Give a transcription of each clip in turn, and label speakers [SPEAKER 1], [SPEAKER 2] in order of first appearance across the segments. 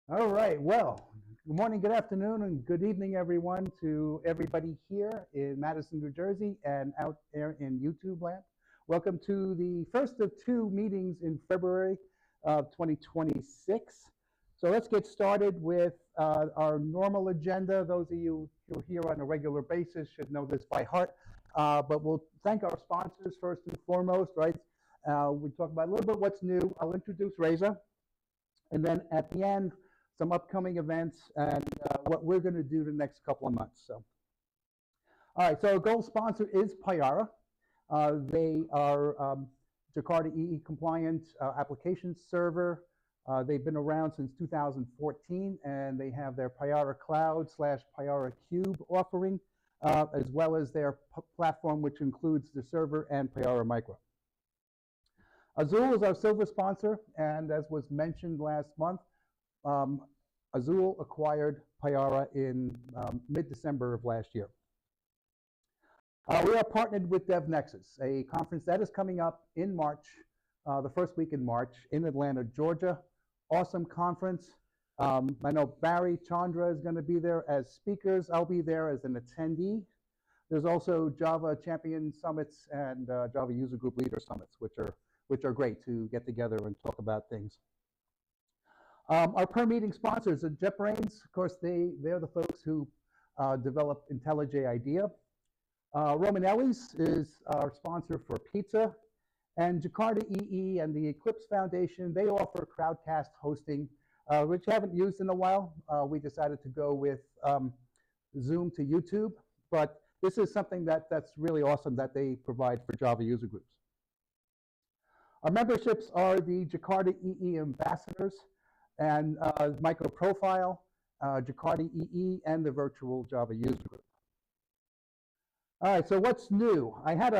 [SPEAKER 1] All right, well, good morning, good afternoon, and good evening, everyone, to everybody here in Madison, New Jersey, and out there in YouTube land. Welcome to the first of two meetings in February of 2026. So let's get started with our normal agenda. Those of you who are here on a regular basis should know this by heart, but we'll thank our sponsors first and foremost, right? We talk about a little bit what's new. I'll introduce Reza, and then at the end, some upcoming events and what we're going to do the next couple of months. So, all right, so our gold sponsor is Payara. They are Jakarta EE compliant application server. They've been around since 2014, and they have their Payara Cloud / Payara Cube offering, as well as their platform, which includes the server and Payara Micro. Azul is our silver sponsor, and as was mentioned last month, Azul acquired Payara in mid-December of last year. We are partnered with DevNexus, a conference that is coming up in March, the first week in March in Atlanta, Georgia. Awesome conference. I know Barry, Chandra is going to be there as speakers. I'll be there as an attendee. There's also Java Champion Summits and Java User Group Leader Summits, which are great to get together and talk about things. Our per meeting sponsors are JetBrains. Of course, they're the folks who developed IntelliJ IDEA. Romanelli's is our sponsor for pizza. And Jakarta EE and the Eclipse Foundation, they offer Crowdcast hosting, which I haven't used in a while. We decided to go with Zoom to YouTube. But this is something that's really awesome that they provide for Java user groups. Our memberships are the Jakarta EE ambassadors and Micro Profile, Jakarta EE, and the virtual Java user group. All right, so what's new? I had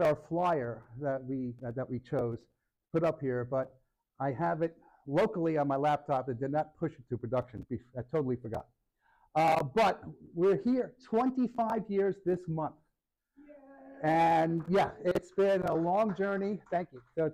[SPEAKER 1] our flyer that we chose put up here, but I have it locally on my laptop. It did not push it to production. I totally forgot. But we're here 25 years this month. Yay. And yeah, it's been a long journey. Thank you. So,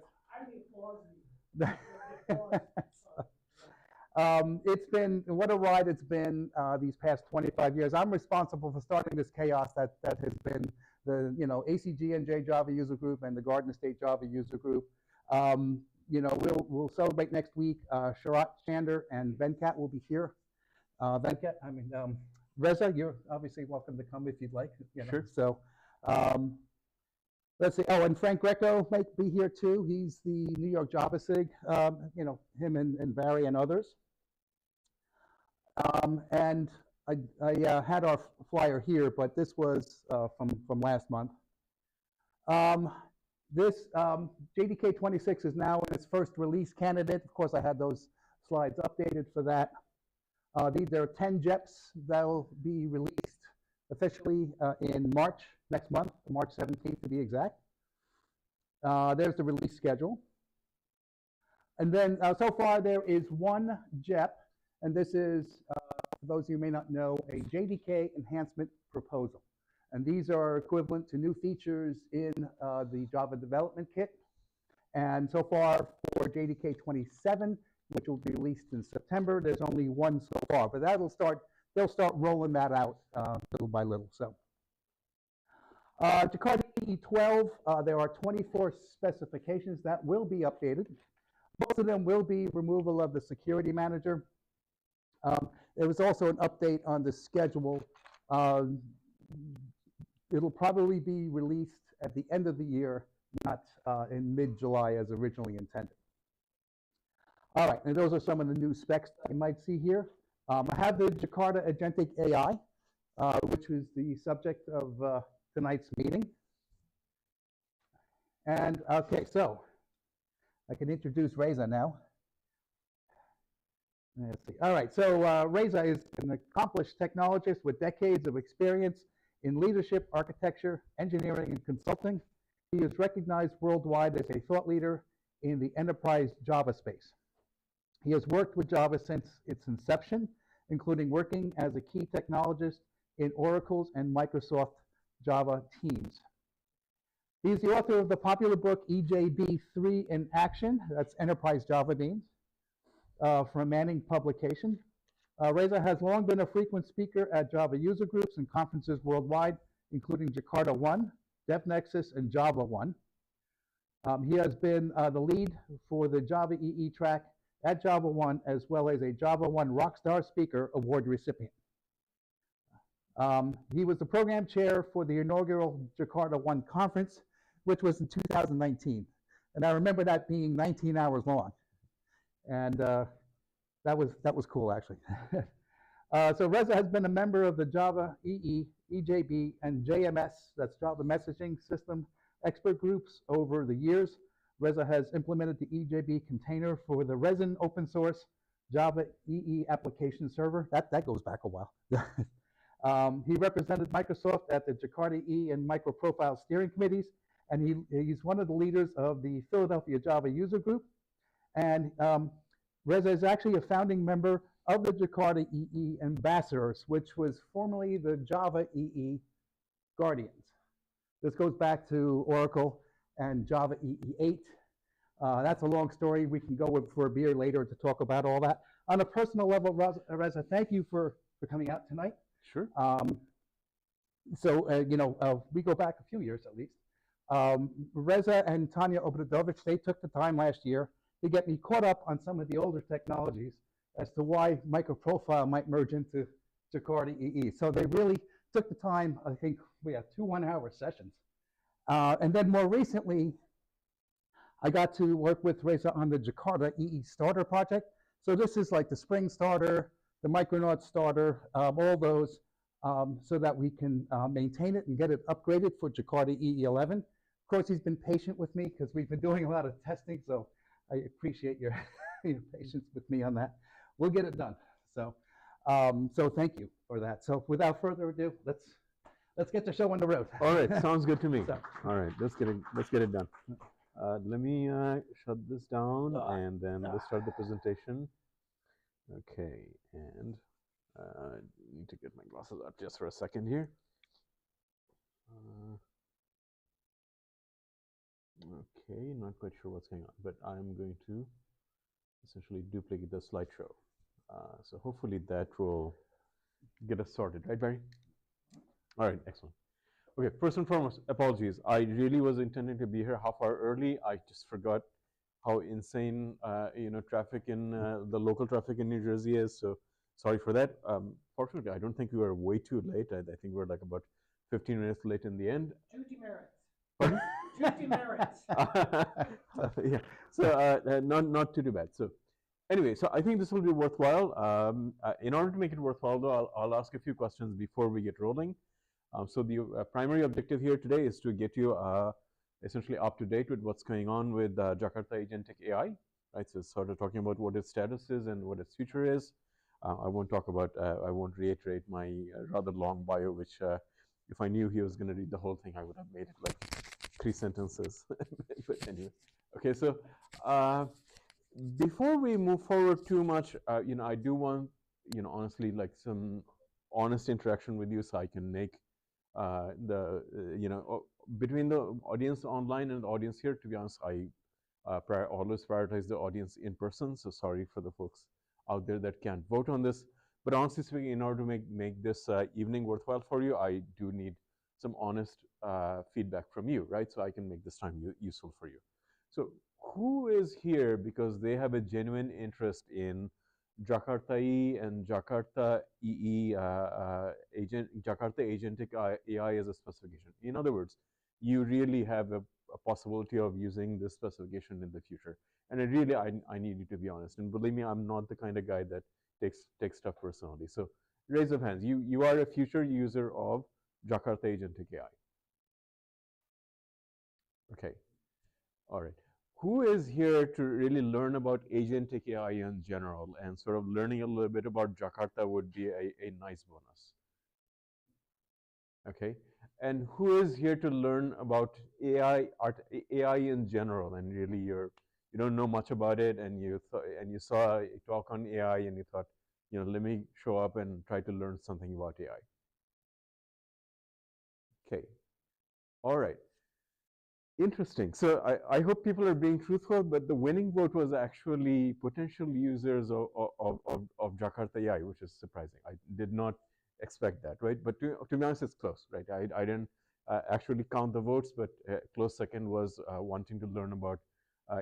[SPEAKER 1] it's been, what a ride it's been these past 25 years. I'm responsible for starting this chaos that has been the ACG&J Java User Group and the Garden State Java User Group. We'll celebrate next week. Sharat Chander and Venkat will be here. Reza, you're obviously welcome to come if you'd like. Sure. So. Let's see. Oh, and Frank Greco might be here too. He's the New York Java SIG. Him and Barry and others. And I had our flyer here, but this was from last month. This JDK 26 is now in its first release candidate. Of course, I had those slides updated for that. There are 10 JEPs that will be released officially in March, next month, March 17th to be exact. There's the release schedule. And then so far there is one JEP, and this is, for those of you who may not know, a JDK enhancement proposal. And these are equivalent to new features in the Java Development Kit. And so far for JDK 27, which will be released in September, there's only one so far, but they'll start rolling that out little by little. So, Jakarta EE12, there are 24 specifications that will be updated. Most of them will be removal of the security manager. There was also an update on the schedule. It'll probably be released at the end of the year, not in mid-July as originally intended. All right, and those are some of the new specs that you might see here. I have the Jakarta Agentic AI, which is the subject of tonight's meeting. And okay, so I can introduce Reza now. Let's see. All right, so Reza is an accomplished technologist with decades of experience in leadership, architecture, engineering, and consulting. He is recognized worldwide as a thought leader in the enterprise Java space. He has worked with Java since its inception, including working as a key technologist in Oracle's and Microsoft Java teams. He's the author of the popular book EJB3 in Action, that's Enterprise Java Beans, from Manning Publication. Reza has long been a frequent speaker at Java user groups and conferences worldwide, including Jakarta 1, DevNexus, and Java 1. He has been the lead for the Java EE track at Java 1, as well as a Java 1 Rockstar Speaker Award recipient. He was the program chair for the inaugural Jakarta 1 conference, which was in 2019. And I remember that being 19 hours long. And that was cool, actually. So Reza has been a member of the Java EE, EJB, and JMS, that's Java Messaging System expert groups over the years. Reza has implemented the EJB container for the Resin open source Java EE application server. That goes back a while. He represented Microsoft at the Jakarta EE and Microprofile steering committees, and he's one of the leaders of the Philadelphia Java user group. And Reza is actually a founding member of the Jakarta EE Ambassadors, which was formerly the Java EE Guardians. This goes back to Oracle and Java EE8. That's a long story. We can go for a beer later to talk about all that. On a personal level, Reza, thank you for coming out tonight.
[SPEAKER 2] Sure.
[SPEAKER 1] We go back a few years at least. Reza and Tanya Obradovich, they took the time last year to get me caught up on some of the older technologies as to why Microprofile might merge into Jakarta EE. So they really took the time. I think we had 2 one-hour sessions. And then more recently, I got to work with Reza on the Jakarta EE Starter project. So this is like the Spring Starter, the Micronaut Starter, all those, so that we can maintain it and get it upgraded for Jakarta EE11. Of course, he's been patient with me because we've been doing a lot of testing, so I appreciate your, your patience with me on that. We'll get it done. So, so thank you for that. So without further ado, let's get the show on the road.
[SPEAKER 2] All right, sounds good to me.
[SPEAKER 1] So,
[SPEAKER 2] all right, let's get it done. Let me shut this down and then let's start the presentation. Okay, and I need to get my glasses out just for a second here. Okay, not quite sure what's going on, but I'm going to essentially duplicate the slideshow. So hopefully that will get us sorted, right, Barry? All right, excellent. Okay, first and foremost, apologies. I really was intending to be here half hour early. I just forgot how insane, traffic in the local traffic in New Jersey is. So sorry for that. Fortunately, I don't think we were way too late. I think we were like about 15 minutes late in the end.
[SPEAKER 3] 2 demerits.
[SPEAKER 2] Pardon?
[SPEAKER 3] 2 demerits.
[SPEAKER 2] Yeah. So not too bad. So anyway, so I think this will be worthwhile. In order to make it worthwhile, though, I'll ask a few questions before we get rolling. So the primary objective here today is to get you essentially up to date with what's going on with Jakarta Agentic AI, right? So sort of talking about what its status is and what its future is. I won't reiterate my rather long bio, which if I knew he was going to read the whole thing, I would have made it like 3 sentences. But anyway, okay. So before we move forward too much, I do want, honestly, like some honest interaction with you, so I can make between the audience online and the audience here. To be honest, I always prioritize the audience in person. So sorry for the folks out there that can't vote on this. But honestly speaking, in order to make this evening worthwhile for you, I do need some honest feedback from you, right? So I can make this time useful for you. So who is here because they have a genuine interest in Jakarta EE and Jakarta EE Jakarta Agentic AI as a specification? In other words, you really have a possibility of using this specification in the future. And I need you to be honest. And believe me, I'm not the kind of guy that takes stuff personally. So raise of hands. You are a future user of Jakarta Agentic AI. Okay. All right. Who is here to really learn about Agentic AI in general, and sort of learning a little bit about Jakarta would be a nice bonus? Okay. And who is here to learn about AI in general, and really you don't know much about it, and you saw a talk on AI and you thought, let me show up and try to learn something about AI. Okay, all right. Interesting. So I hope people are being truthful, but the winning vote was actually potential users of Jakarta AI, which is surprising. I did not expect that, right? But to be honest, it's close, right? I didn't actually count the votes, but close second was wanting to learn about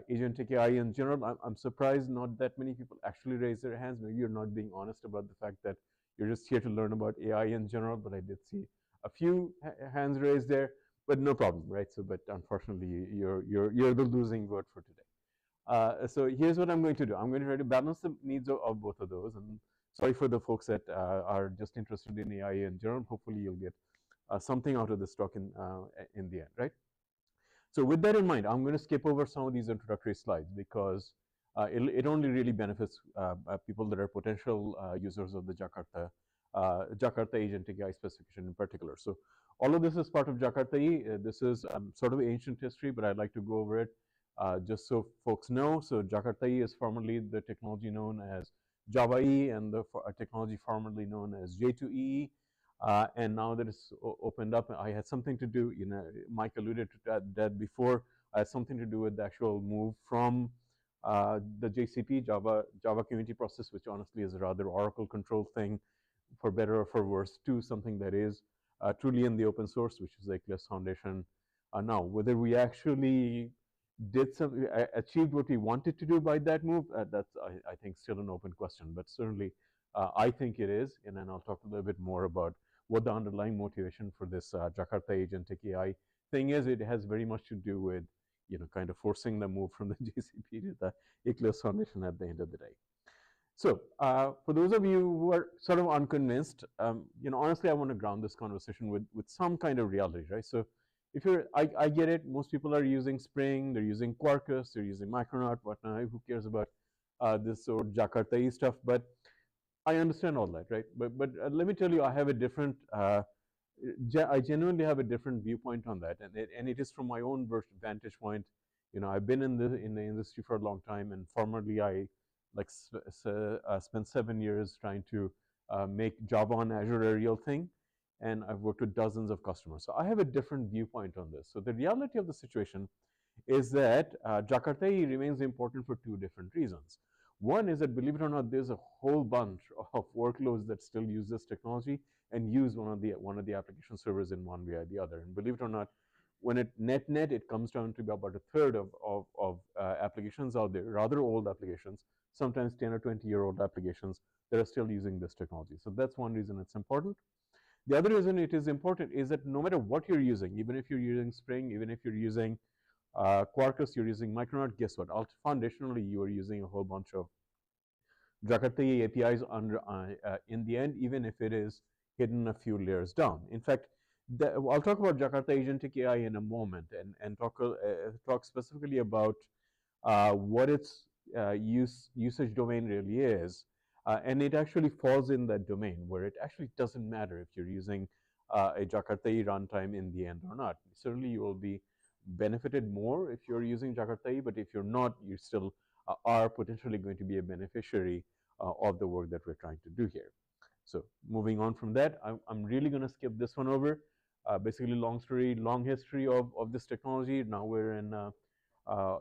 [SPEAKER 2] Agentic AI in general. I'm surprised not that many people actually raised their hands. Maybe you're not being honest about the fact that you're just here to learn about AI in general, but I did see a few hands raised there, but no problem, right? So, but unfortunately, you're the losing vote for today. So here's what I'm going to do. I'm going to try to balance the needs of both of those. And sorry for the folks that are just interested in AI in general. Hopefully, you'll get something out of this talk in the end, right? So with that in mind, I'm going to skip over some of these introductory slides because it only really benefits people that are potential users of the Jakarta Agentic AI specification in particular. So all of this is part of Jakarta E. This is sort of ancient history, but I'd like to go over it just so folks know. So Jakarta E is formerly the technology known as Java E, and the technology formerly known as J2EE. And now that it's opened up, I had something to do, Mike alluded to that before. I had something to do with the actual move from the JCP, Java Community Process, which honestly is a rather Oracle controlled thing, for better or for worse, to something that is truly in the open source, which is the Eclipse Foundation. Now, whether we actually achieved what we wanted to do by that move, that's, I think, still an open question. But certainly, I think it is, and then I'll talk a little bit more about what the underlying motivation for this Jakarta Agentic AI thing is. It has very much to do with, kind of forcing the move from the JCP to the Eclipse Foundation at the end of the day. So for those of you who are sort of unconvinced, honestly, I want to ground this conversation with some kind of reality, right? So if I get it, most people are using Spring, they're using Quarkus, they're using Micronaut, whatnot. Who cares about this sort of Jakarta stuff? But I understand all that, right? But let me tell you, I have a different, I genuinely have a different viewpoint on that, and it is from my own vantage point. I've been in the industry for a long time, and formerly I spent 7 years trying to make Java on Azure a real thing, and I've worked with dozens of customers. So I have a different viewpoint on this. So the reality of the situation is that Jakarta remains important for two different reasons. One is that, believe it or not, there's a whole bunch of workloads that still use this technology and use one of the application servers in one way or the other. And believe it or not, when net it comes down to about a third of applications out there, rather old applications, sometimes 10 or 20-year-old applications that are still using this technology. So that's one reason it's important. The other reason it is important is that no matter what you're using, even if you're using Spring, even if you're using Quarkus, you're using Micronaut, guess what? Foundationally, you are using a whole bunch of Jakarta APIs in the end, even if it is hidden a few layers down. In fact, I'll talk about Jakarta Agentic AI in a moment and talk specifically about what its usage domain really is. And it actually falls in that domain where it actually doesn't matter if you're using a Jakarta runtime in the end or not. Certainly, you will be benefited more if you're using Jakarta, but if you're not, you still are potentially going to be a beneficiary of the work that we're trying to do here. So moving on from that, I'm really going to skip this one over. Basically, long story, long history of this technology. Now we're in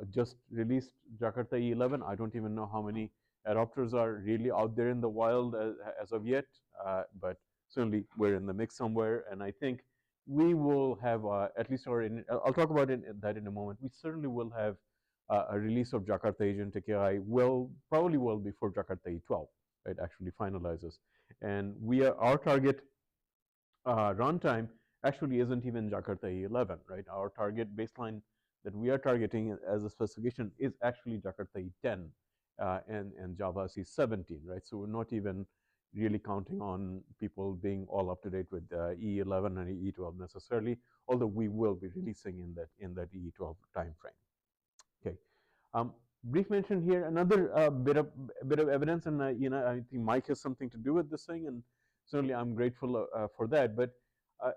[SPEAKER 2] just released Jakarta E11. I don't even know how many adopters are really out there in the wild as of yet, but certainly we're in the mix somewhere. And I think we will have at least, I'll talk about that in a moment. We certainly will have a release of Jakarta Agentic AI probably well before Jakarta E12, right, actually finalizes. And our target runtime actually isn't even Jakarta E11, right? Our target baseline that we are targeting as a specification is actually Jakarta E10 and Java C17, right? So we're not even really counting on people being all up to date with E11 and E12 necessarily, although we will be releasing in that E12 timeframe. Okay. Brief mention here, another bit of evidence, and I think Mike has something to do with this thing, and certainly I'm grateful for that. But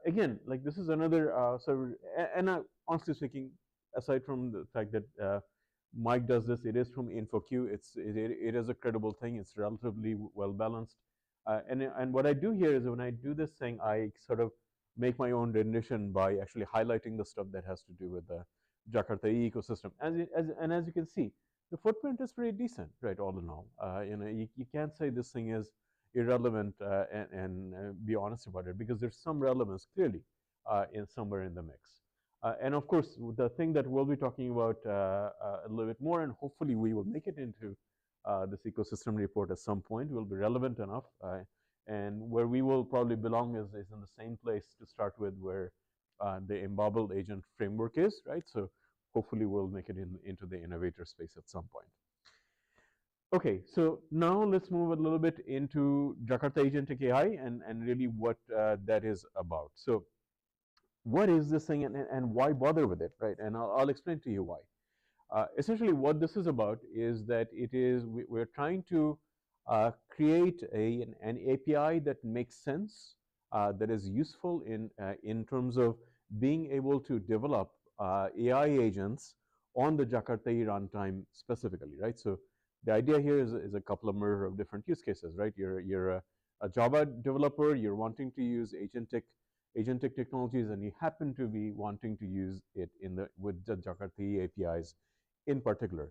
[SPEAKER 2] again, like this is another server, and honestly speaking, aside from the fact that Mike does this, it is from InfoQ. It is a credible thing. It's relatively well balanced, and what I do here is when I do this thing, I sort of make my own rendition by actually highlighting the stuff that has to do with the Jakarta ecosystem. As you can see, the footprint is pretty decent, right? All in all, you can't say this thing is irrelevant and be honest about it, because there's some relevance clearly in somewhere in the mix. And of course, the thing that we'll be talking about a little bit more, and hopefully we will make it into this ecosystem report at some point, will be relevant enough. And where we will probably belong is in the same place to start with, where the embobbled agent framework is, right? So hopefully we'll make it into the innovator space at some point. Okay, so now let's move a little bit into Jakarta Agentic AI and really what that is about. So what is this thing, and why bother with it, right? And I'll explain to you why. Essentially, what this is about is that we're trying to create an API that makes sense, that is useful in terms of being able to develop AI agents on the Jakarta runtime specifically, right? So the idea here is a couple of different use cases, right? You're a Java developer, you're wanting to use agentic technologies, and you happen to be wanting to use it with the Jakarta APIs in particular.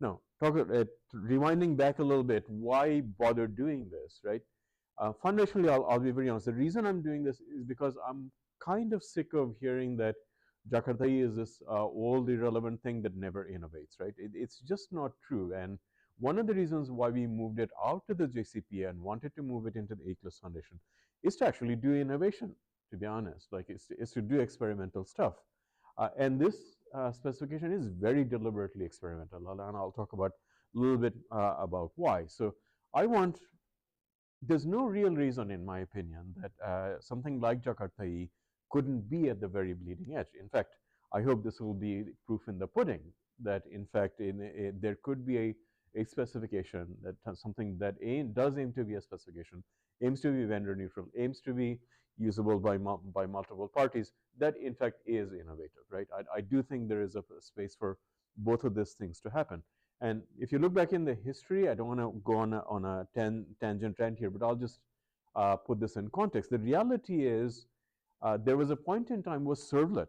[SPEAKER 2] Now, rewinding back a little bit, why bother doing this, right? Foundationally, I'll be very honest. The reason I'm doing this is because I'm kind of sick of hearing that Jakarta is this old, irrelevant thing that never innovates, right? It's just not true. And one of the reasons why we moved it out to the JCP and wanted to move it into the Eclipse Foundation is to actually do innovation, to be honest. Like, it's to do experimental stuff. And this specification is very deliberately experimental, and I'll talk about a little bit about why. So there's no real reason, in my opinion, that something like Jakarta couldn't be at the very bleeding edge. In fact, I hope this will be proof in the pudding, that in fact there could be a specification, that something that does aim to be a specification, aims to be vendor neutral, aims to be usable by multiple parties, that in fact is innovative, right? I do think there is a space for both of these things to happen. And if you look back in the history, I don't want to go on a tangent rant here, but I'll just put this in context. The reality is there was a point in time where servlet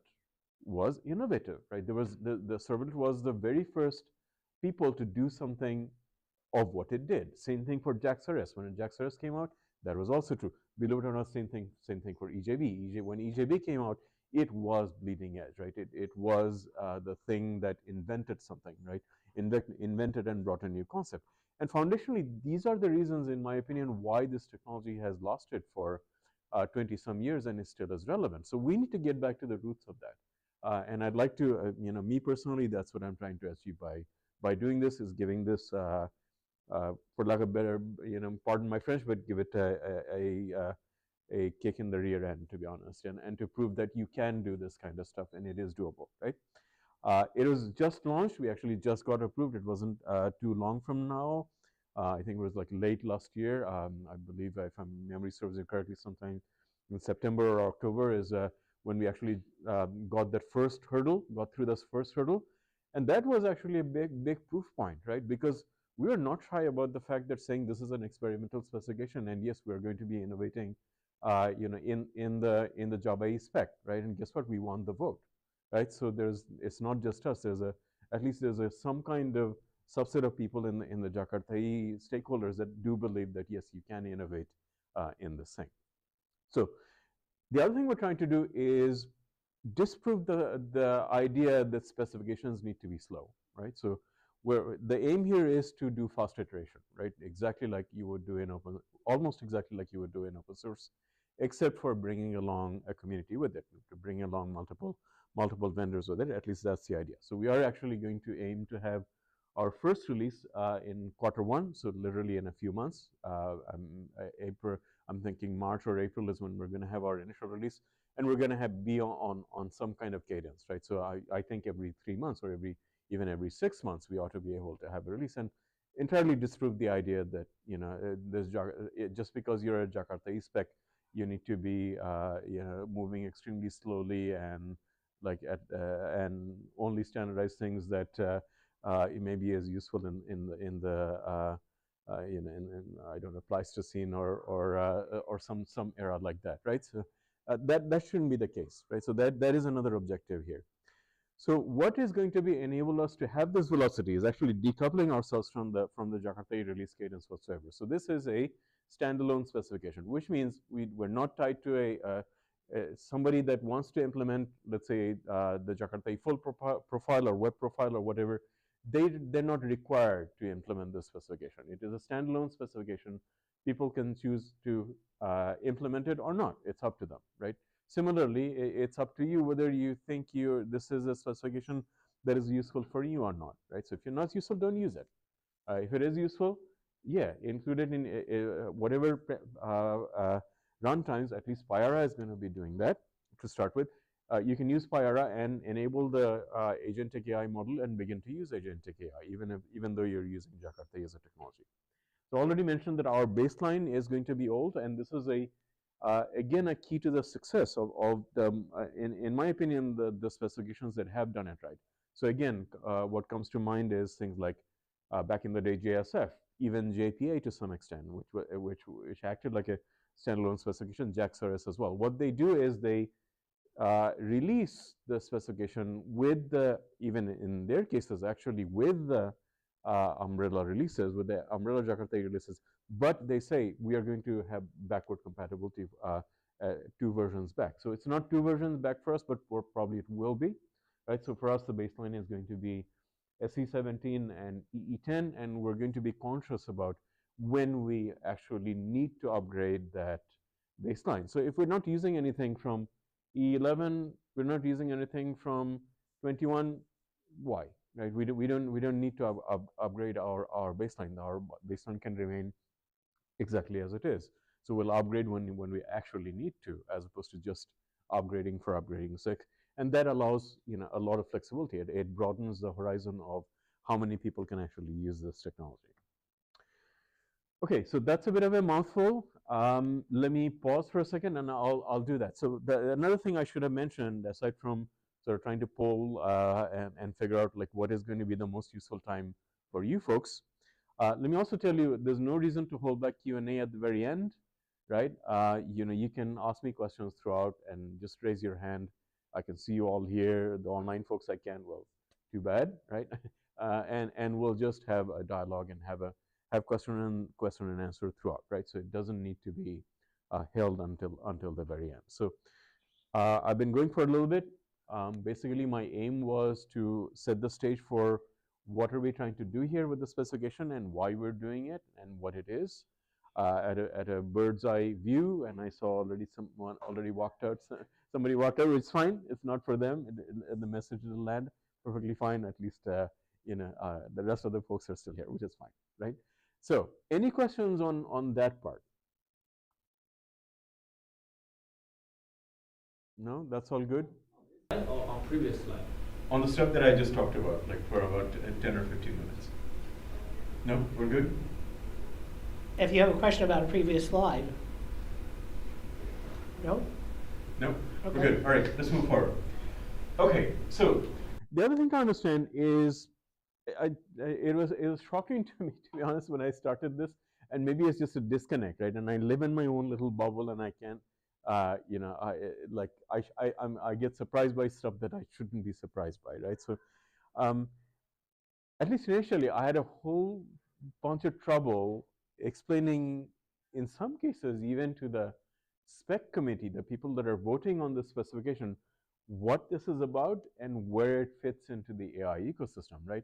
[SPEAKER 2] was innovative, right? There was the servlet was the very first people to do something of what it did. Same thing for JAX-RS. When JAX-RS came out, that was also true. Believe it or not, same thing for EJB. When EJB came out, it was bleeding edge, right? It was the thing that invented something, right? Invented and brought a new concept. And foundationally, these are the reasons, in my opinion, why this technology has lasted for 20 some years and is still as relevant. So we need to get back to the roots of that. And I'd like to, me personally, that's what I'm trying to achieve by doing this, is giving this, for lack of better, pardon my French, but give it a kick in the rear end, to be honest, and to prove that you can do this kind of stuff and it is doable, right? It was just launched. We actually just got approved. It wasn't too long from now. I think it was like late last year. I believe, if my memory serves it correctly, sometime in September or October is when we actually got through this first hurdle. And that was actually a big proof point, right? Because we are not shy about the fact that saying this is an experimental specification, and yes, we're going to be innovating, in the Java spec, right? And guess what? We won the vote, right? So it's not just us. At least there's some kind of subset of people in the Jakarta stakeholders that do believe that yes, you can innovate in this thing. So the other thing we're trying to do is disprove the idea that specifications need to be slow, right? So the aim here is to do fast iteration, right? Exactly like you would do almost exactly like you would do in open source, except for bringing along a community with it, to bring along multiple vendors with it. At least that's the idea. So we are actually going to aim to have our first release in Q1, so literally in a few months. I'm thinking March or April is when we're going to have our initial release, and we're going to be on some kind of cadence, right? So I think every 3 months or even every 6 months, we ought to be able to have a release and entirely disprove the idea that just because you're a Jakarta spec, you need to be moving extremely slowly and and only standardize things that it may be as useful in the I don't know, Pleistocene or some era like that, right? So that shouldn't be the case, right? So that is another objective here. So what is going to be enable us to have this velocity is actually decoupling ourselves from the Jakarta release cadence whatsoever. So this is a standalone specification, which means we're not tied to somebody that wants to implement, let's say, the Jakarta full profile or web profile or whatever. They're not required to implement this specification. It is a standalone specification. People can choose to implement it or not. It's up to them, right? Similarly, it's up to you whether you think this is a specification that is useful for you or not, right? So if you're not useful, don't use it. If it is useful, yeah, include it in whatever runtimes. At least Pyara is going to be doing that to start with. You can use Pyara and enable the Agentic AI model and begin to use Agentic AI, even though you're using Jakarta as a technology. So I already mentioned that our baseline is going to be old, and this is again a key to the success of the, in my opinion, the specifications that have done it right. So again, what comes to mind is things like back in the day JSF, even JPA to some extent, which acted like a standalone specification, JAX-RS as well. What they do is they release the specification with the, even in their cases, actually with the umbrella releases, with the umbrella Jakarta releases, but they say we are going to have backward compatibility 2 versions back. So it's not 2 versions back for us, but probably it will be, right? So for us, the baseline is going to be SE17 and EE10, and we're going to be conscious about when we actually need to upgrade that baseline. So if we're not using anything from E11, we're not using anything from 21, why? Right? We don't need to upgrade our baseline. Our baseline can remain exactly as it is. So we'll upgrade when we actually need to, as opposed to just upgrading for upgrading's sake. And that allows a lot of flexibility. It broadens the horizon of how many people can actually use this technology. Okay, so that's a bit of a mouthful. Let me pause for a second, and I'll do that. So another thing I should have mentioned, aside from sort of trying to poll and figure out like what is going to be the most useful time for you folks, let me also tell you there's no reason to hold back Q&A at the very end, right? You can ask me questions throughout and just raise your hand. I can see you all here. The online folks I can, well, too bad, right? And we'll just have a dialogue and have question and answer throughout, right? So it doesn't need to be held until the very end. So I've been going for a little bit. Basically, my aim was to set the stage for what are we trying to do here with the specification and why we're doing it and what it is at a bird's eye view. And I saw already someone already walked out. Somebody walked out. It's fine. It's not for them. The message will land perfectly fine. At least the rest of the folks are still here, which is fine, right? So, any questions on that part? No, that's all good.
[SPEAKER 4] On previous slide.
[SPEAKER 2] On the stuff that I just talked about, like for about 10 or 15 minutes. No, we're good?
[SPEAKER 3] If you have a question about a previous slide. No?
[SPEAKER 2] No,
[SPEAKER 3] Okay.
[SPEAKER 2] we're good. All right, let's move forward. Okay, so the other thing to understand is it was shocking to me, to be honest, when I started this, and maybe it's just a disconnect, right? And I live in my own little bubble, and I can't, I get surprised by stuff that I shouldn't be surprised by, right? So, at least initially, I had a whole bunch of trouble explaining, in some cases, even to the spec committee, the people that are voting on the specification, what this is about and where it fits into the AI ecosystem, right?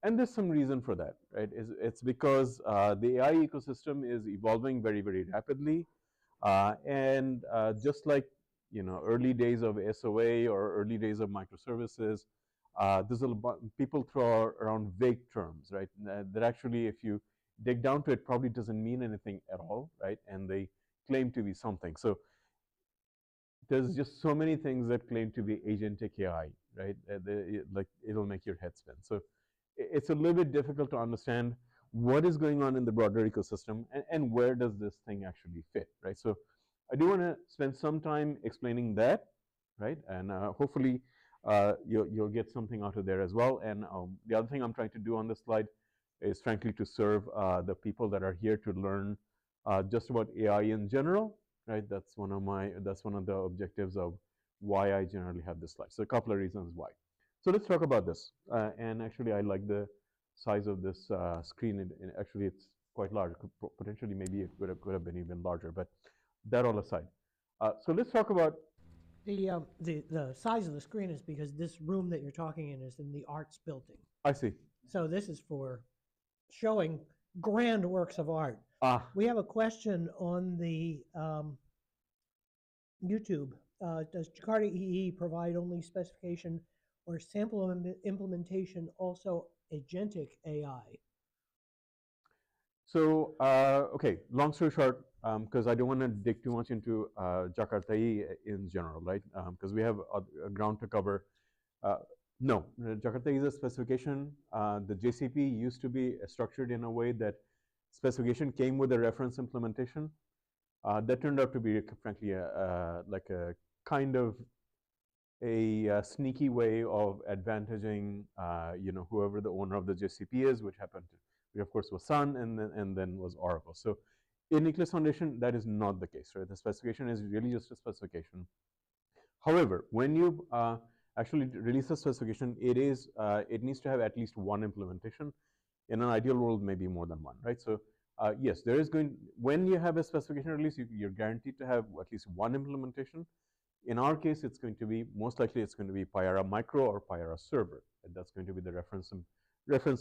[SPEAKER 2] And there's some reason for that, right? It's because the AI ecosystem is evolving very, very rapidly. And just like, early days of SOA or early days of microservices, people throw around vague terms, right? That actually, if you dig down to it, probably doesn't mean anything at all, right? And they claim to be something. So there's just so many things that claim to be agentic AI, right? Like it'll make your head spin. So it's a little bit difficult to understand what is going on in the broader ecosystem and where does this thing actually fit, right? So I do want to spend some time explaining that, right? And hopefully you'll get something out of there as well. And the other thing I'm trying to do on this slide is frankly to serve the people that are here to learn just about AI in general, right? That's one of the objectives of why I generally have this slide. So a couple of reasons why. So let's talk about this. And actually, I like the size of this screen. Actually, it's quite large. Potentially, maybe it could have been even larger. But that all aside. So let's talk about.
[SPEAKER 3] The size of the screen is because this room that you're talking in is in the arts building.
[SPEAKER 2] I see.
[SPEAKER 3] So this is for showing grand works of art. We have a question on the YouTube. Does Jakarta EE provide only specification or sample implementation, also agentic AI?
[SPEAKER 2] So, okay, long story short, because I don't want to dig too much into Jakarta EE in general, right? Because we have a ground to cover. No, Jakarta is a specification. The JCP used to be structured in a way that specification came with a reference implementation. That turned out to be, frankly, like a kind of a sneaky way of advantaging, whoever the owner of the JCP is, which happened to be, of course, was Sun, and then was Oracle. So in Eclipse Foundation, that is not the case, right? The specification is really just a specification. However, when you actually release a specification, it needs to have at least one implementation. In an ideal world, maybe more than one, right? So yes, there is when you have a specification release, you're guaranteed to have at least one implementation. In our case, it's going to be, most likely it's going to be Payara Micro or Payara Server. That's going to be the reference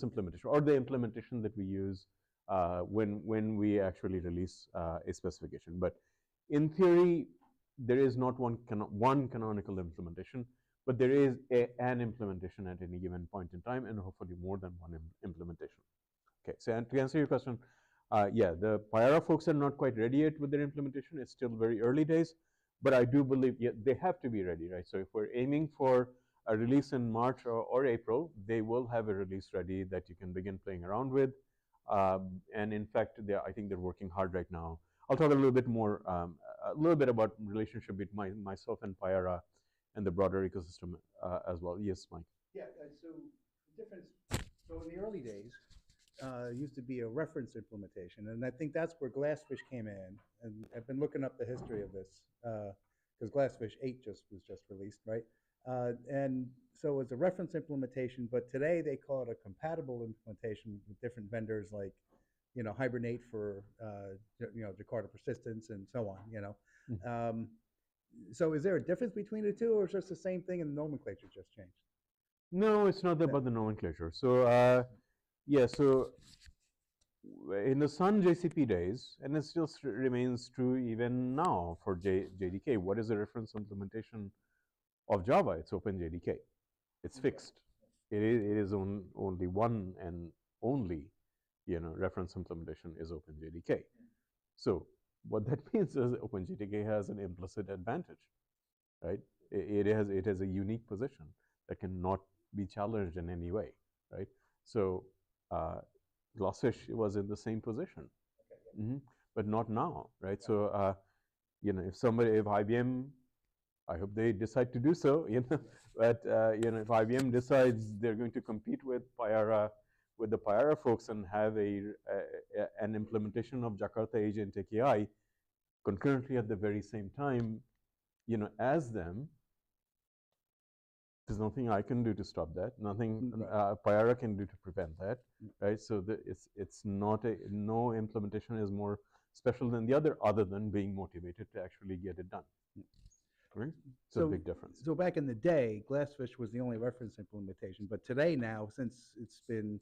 [SPEAKER 2] implementation, or the implementation that we use when we actually release a specification. But in theory, there is not one canonical implementation, but there is an implementation at any given point in time, and hopefully more than one implementation. Okay, so and to answer your question, yeah, the Payara folks are not quite ready yet with their implementation. It's still very early days, but I do believe they have to be ready, right? So if we're aiming for a release in March or April, they will have a release ready that you can begin playing around with. And in fact, I think they're working hard right now. I'll talk a little bit more, a little bit about relationship between myself and Payara and the broader ecosystem as well. Yes, Mike.
[SPEAKER 1] Yeah, so the difference, so in the early days, used to be a reference implementation, and I think that's where Glassfish came in. And I've been looking up the history of this because Glassfish 8 was just released, right? And so it's a reference implementation, but today they call it a compatible implementation with different vendors like, Hibernate for, Jakarta persistence and so on,
[SPEAKER 2] Mm-hmm.
[SPEAKER 1] So is there a difference between the two, or is it just the same thing and the nomenclature just changed?
[SPEAKER 2] No, it's not about the nomenclature. So yeah, so in the Sun JCP days, and it still remains true even now for JDK, what is the reference implementation of Java? It's OpenJDK. It's fixed. It is only one and only, reference implementation is OpenJDK. So what that means is OpenJDK has an implicit advantage, right? It has a unique position that cannot be challenged in any way, right? So Glassfish was in the same position, but not now, right? So if IBM, I hope they decide to do so, but if IBM decides they're going to compete with the Payara folks and have an implementation of Jakarta Agentic AI concurrently at the very same time, as them, there's nothing I can do to stop that. Nothing Payara can do to prevent that, right? So it's not no implementation is more special than the other than being motivated to actually get it done. Right? So a big difference.
[SPEAKER 1] So back in the day, Glassfish was the only reference implementation, but today now, since it's been,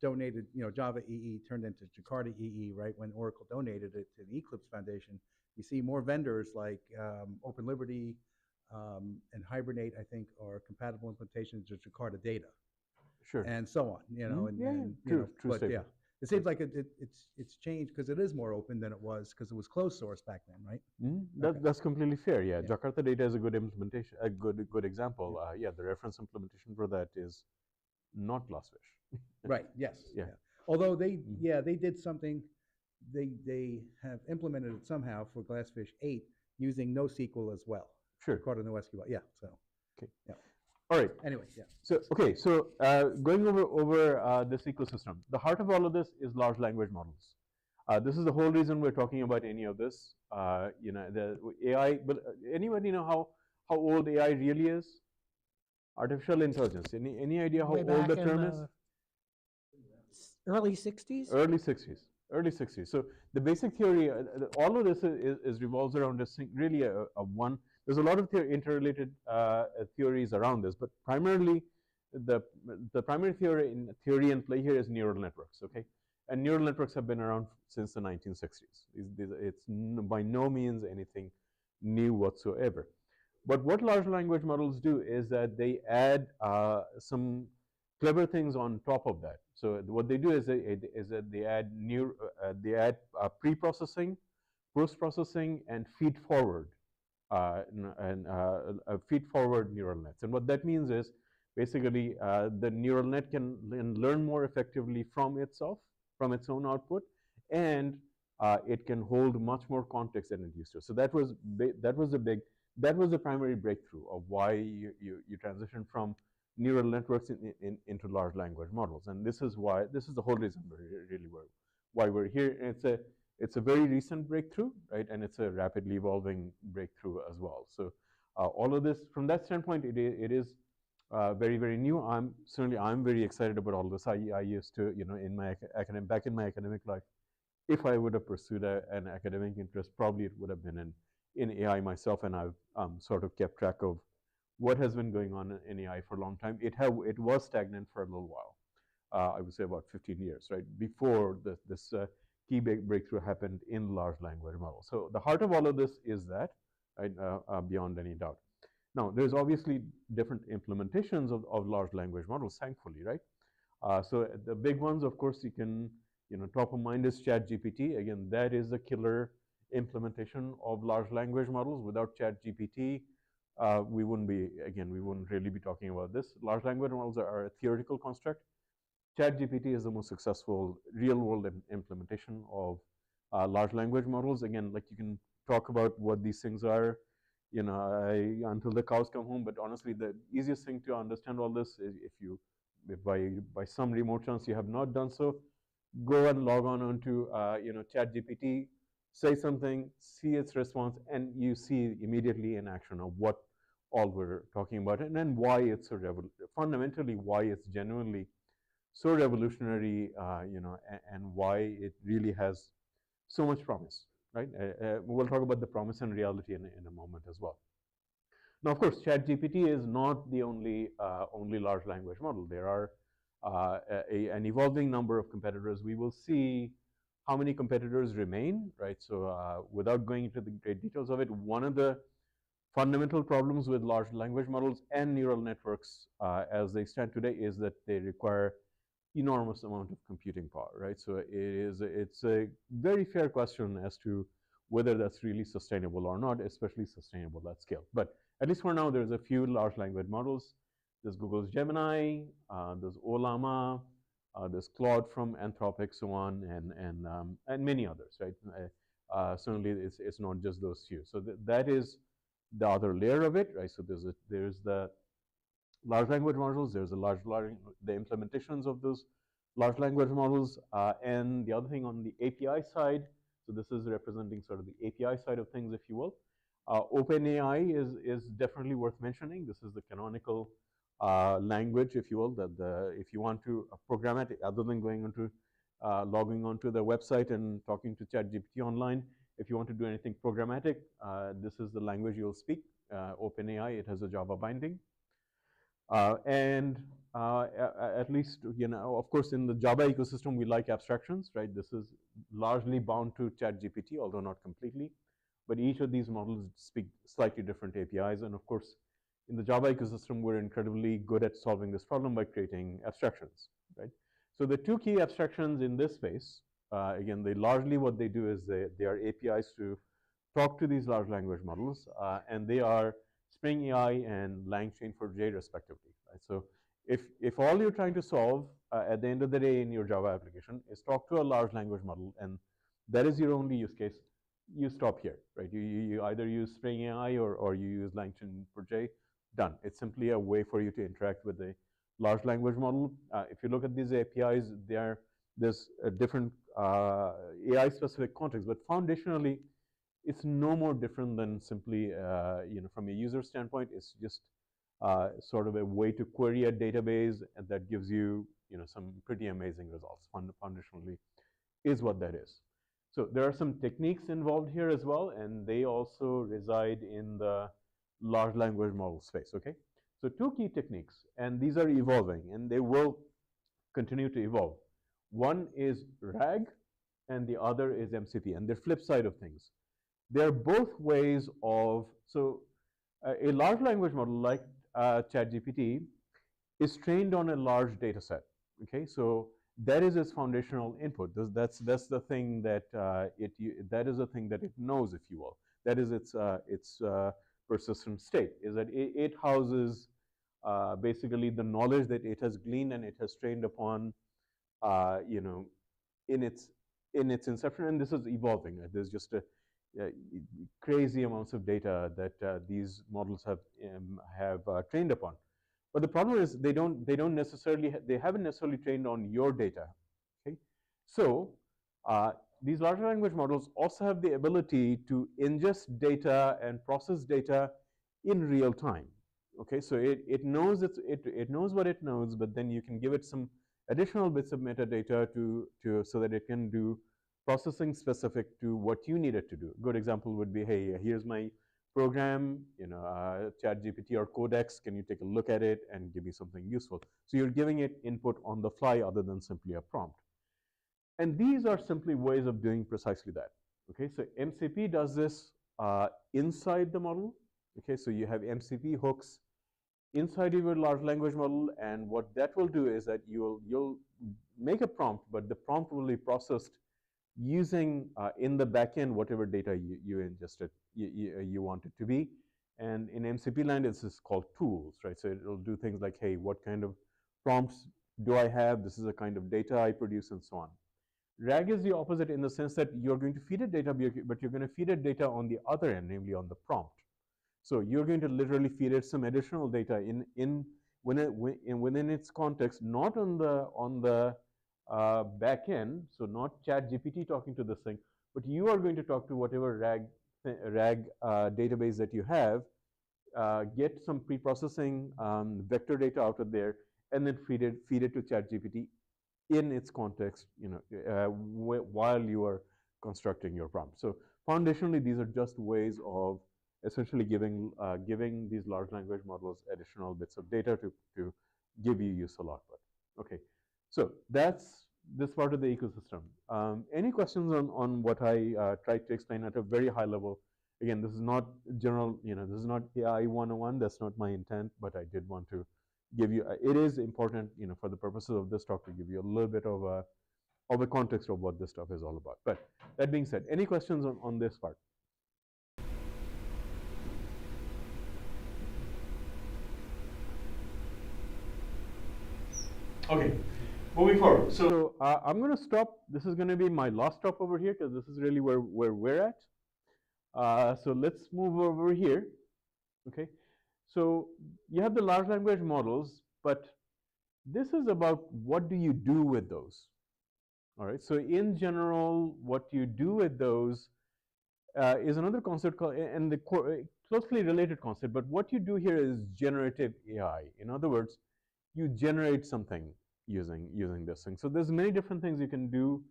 [SPEAKER 1] donated, Java EE turned into Jakarta EE, right? When Oracle donated it to the Eclipse Foundation, you see more vendors like Open Liberty and Hibernate, I think, are compatible implementations of Jakarta data.
[SPEAKER 2] Sure.
[SPEAKER 1] And so on,
[SPEAKER 2] true
[SPEAKER 1] but
[SPEAKER 2] statement.
[SPEAKER 1] yeah. It seems like it's changed because it is more open than it was because it was closed source back then, right?
[SPEAKER 2] That's completely fair. Yeah. Jakarta data is a good implementation, a good example. The reference implementation for that is not Glassfish.
[SPEAKER 1] Right. Yes.
[SPEAKER 2] Yeah.
[SPEAKER 1] Although they did something, they have implemented it somehow for Glassfish 8 using NoSQL as well.
[SPEAKER 2] Sure.
[SPEAKER 1] Jakarta NoSQL. Yeah. So.
[SPEAKER 2] Okay.
[SPEAKER 1] Yeah.
[SPEAKER 2] All right.
[SPEAKER 1] Anyway, yeah.
[SPEAKER 2] So going over this ecosystem, the heart of all of this is large language models. This is the whole reason we're talking about any of this. The AI, but anybody know how old AI really is? Artificial intelligence. Any idea how
[SPEAKER 3] Way
[SPEAKER 2] old the
[SPEAKER 3] back in
[SPEAKER 2] term is?
[SPEAKER 3] early 60s?
[SPEAKER 2] Early 60s. Early 60s. So the basic theory, all of this is revolves around this thing, really a one. There's a lot of interrelated theories around this, but primarily the primary theory in play here is neural networks. Okay, and neural networks have been around since the 1960s. It's by no means anything new whatsoever. But what large language models do is that they add some clever things on top of that. So what they do is that they add pre-processing, post-processing, and feed-forward feed-forward neural nets. And what that means is basically the neural net can learn more effectively from itself, from its own output, and it can hold much more context than it used to. So that was the primary breakthrough of why you transition from neural networks into large language models. And this is the whole reason why we're here. And it's a very recent breakthrough, right? And it's a rapidly evolving breakthrough as well. So all of this, from that standpoint, it is very, very new. I'm very excited about all this. I used to, in my back in my academic life, if I would have pursued an academic interest, probably it would have been in AI myself, and I've sort of kept track of what has been going on in AI for a long time. It was stagnant for a little while. I would say about 15 years, right, before this key breakthrough happened in large language models. So the heart of all of this is that, right, beyond any doubt. Now, there's obviously different implementations of large language models, thankfully, right? So the big ones, of course, you can, top of mind is ChatGPT. Again, that is the killer implementation of large language models. Without ChatGPT, we wouldn't really be talking about this. Large language models are a theoretical construct. ChatGPT is the most successful real-world implementation of large language models. Again, like, you can talk about what these things are, until the cows come home. But honestly, the easiest thing to understand all this is if by some remote chance you have not done so, go and log on onto ChatGPT, say something, see its response, and you see immediately in action of what all we're talking about, and then why it's so fundamentally why it's genuinely so revolutionary, and why it really has so much promise, right? We'll talk about the promise and reality in a moment as well. Now, of course, ChatGPT is not the only large language model. There are an evolving number of competitors. We will see how many competitors remain, right? So without going into the great details of it, one of the fundamental problems with large language models and neural networks as they stand today is that they require enormous amount of computing power, right? So it's a very fair question as to whether that's really sustainable or not, especially sustainable at scale. But at least for now, there's a few large language models. There's Google's Gemini, there's Olama, there's Claude from Anthropic, so on, and many others, right? Certainly, it's not just those few. So that is the other layer of it, right? So there's the large language models. There's the implementations of those large language models, and the other thing on the API side. So this is representing sort of the API side of things, if you will. OpenAI is definitely worth mentioning. This is the canonical language, if you will, that if you want to programmatic, other than going onto logging onto the website and talking to ChatGPT online, if you want to do anything programmatic, this is the language you'll speak. OpenAI, it has a Java binding. At least, of course, in the Java ecosystem, we like abstractions, right? This is largely bound to ChatGPT, although not completely. But each of these models speak slightly different APIs. And of course, in the Java ecosystem, we're incredibly good at solving this problem by creating abstractions, right? So the two key abstractions in this space, again, largely what they do is they are APIs to talk to these large language models, and they are Spring AI and LangChain4j respectively, right? So if all you're trying to solve at the end of the day in your Java application is talk to a large language model, and that is your only use case, you stop here, right? You either use Spring AI or you use LangChain4j, done. It's simply a way for you to interact with a large language model. If you look at these APIs, they are there's a different AI-specific context, but foundationally, it's no more different than simply, from a user standpoint, it's just sort of a way to query a database and that gives you, some pretty amazing results. Foundationally, is what that is. So there are some techniques involved here as well, and they also reside in the large language model space. Okay, so two key techniques, and these are evolving, and they will continue to evolve. One is RAG, and the other is MCP, and they're flip side of things. They're both ways of, so a large language model like ChatGPT is trained on a large data set. Okay, so that is its foundational input. That's the thing that that is the thing that it knows, if you will. That is its persistent state. Is that it houses basically the knowledge that it has gleaned and it has trained upon, in its inception. And this is evolving. There's just a crazy amounts of data that these models have trained upon. But the problem is they haven't necessarily trained on your data. Okay, so these large language models also have the ability to ingest data and process data in real time. Okay, so it knows it knows what it knows, but then you can give it some additional bits of metadata so that it can do processing specific to what you need it to do. A good example would be, hey, here's my program, ChatGPT or Codex, can you take a look at it and give me something useful? So you're giving it input on the fly other than simply a prompt. And these are simply ways of doing precisely that. Okay, so MCP does this inside the model. Okay, so you have MCP hooks inside of your large language model, and what that will do is that you'll make a prompt, but the prompt will be processed using in the backend whatever data you ingested, you want it to be. And in MCP land, this is called tools, right? So it'll do things like, hey, what kind of prompts do I have? This is the kind of data I produce, and so on. RAG is the opposite in the sense that you're going to feed it data, but you're going to feed it data on the other end, namely on the prompt. So you're going to literally feed it some additional data within its context, not on the back end, so not ChatGPT talking to this thing, but you are going to talk to whatever RAG database that you have, get some pre-processing vector data out of there, and then feed it to ChatGPT in its context, while you are constructing your prompt. So foundationally, these are just ways of essentially giving these large language models additional bits of data to give you useful output. Okay, so that's this part of the ecosystem. Any questions on what I tried to explain at a very high level? Again, this is not general, this is not AI 101. That's not my intent, but I did want to give you. It is important, for the purposes of this talk, to give you a little bit of a context of what this stuff is all about. But that being said, any questions on this part? Okay, moving forward. So I'm going to stop. This is going to be my last stop over here because this is really where we're at. So let's move over here. Okay, so you have the large language models, but this is about what do you do with those. All right, so in general, what you do with those is another concept called, and the closely related concept, but what you do here is generative AI. In other words, you generate something using this thing. So there's many different things you can do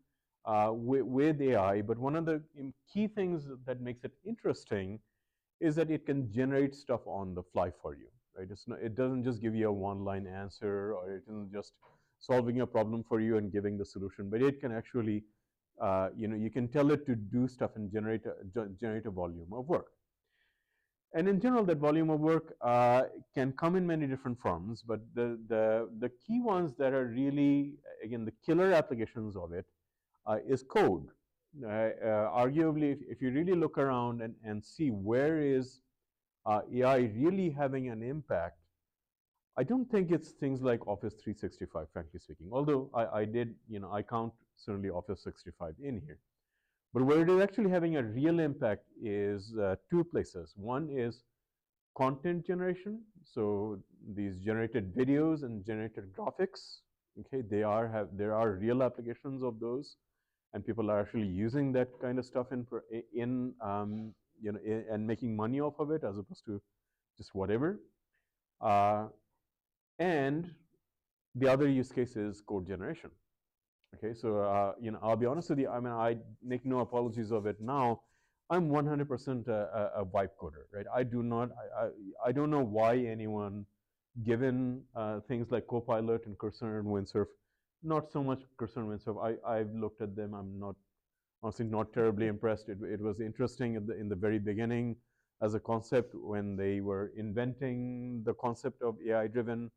[SPEAKER 2] with AI, but one of the key things that makes it interesting is that it can generate stuff on the fly for you, right? It doesn't just give you a one-line answer, or it isn't just solving a problem for you and giving the solution, but it can actually, you can tell it to do stuff and generate a volume of work. And in general, that volume of work can come in many different forms, but the key ones that are really, again, the killer applications of it is code. Arguably, if you really look around and see where is AI really having an impact, I don't think it's things like Office 365, frankly speaking, although I did, I count certainly Office 365 in here. But where it is actually having a real impact is two places. One is content generation, so these generated videos and generated graphics, Okay, there are real applications of those, and people are actually using that kind of stuff in and making money off of it as opposed to just whatever. And the other use case is code generation. Okay, so I'll be honest with you. I mean, I make no apologies of it now. I'm 100% a vibe coder, right? I don't know why anyone, given things like Copilot and Cursor and Windsurf, not so much Cursor and Windsurf. I've looked at them. I'm not honestly not terribly impressed. It was interesting in the very beginning as a concept when they were inventing the concept of AI-driven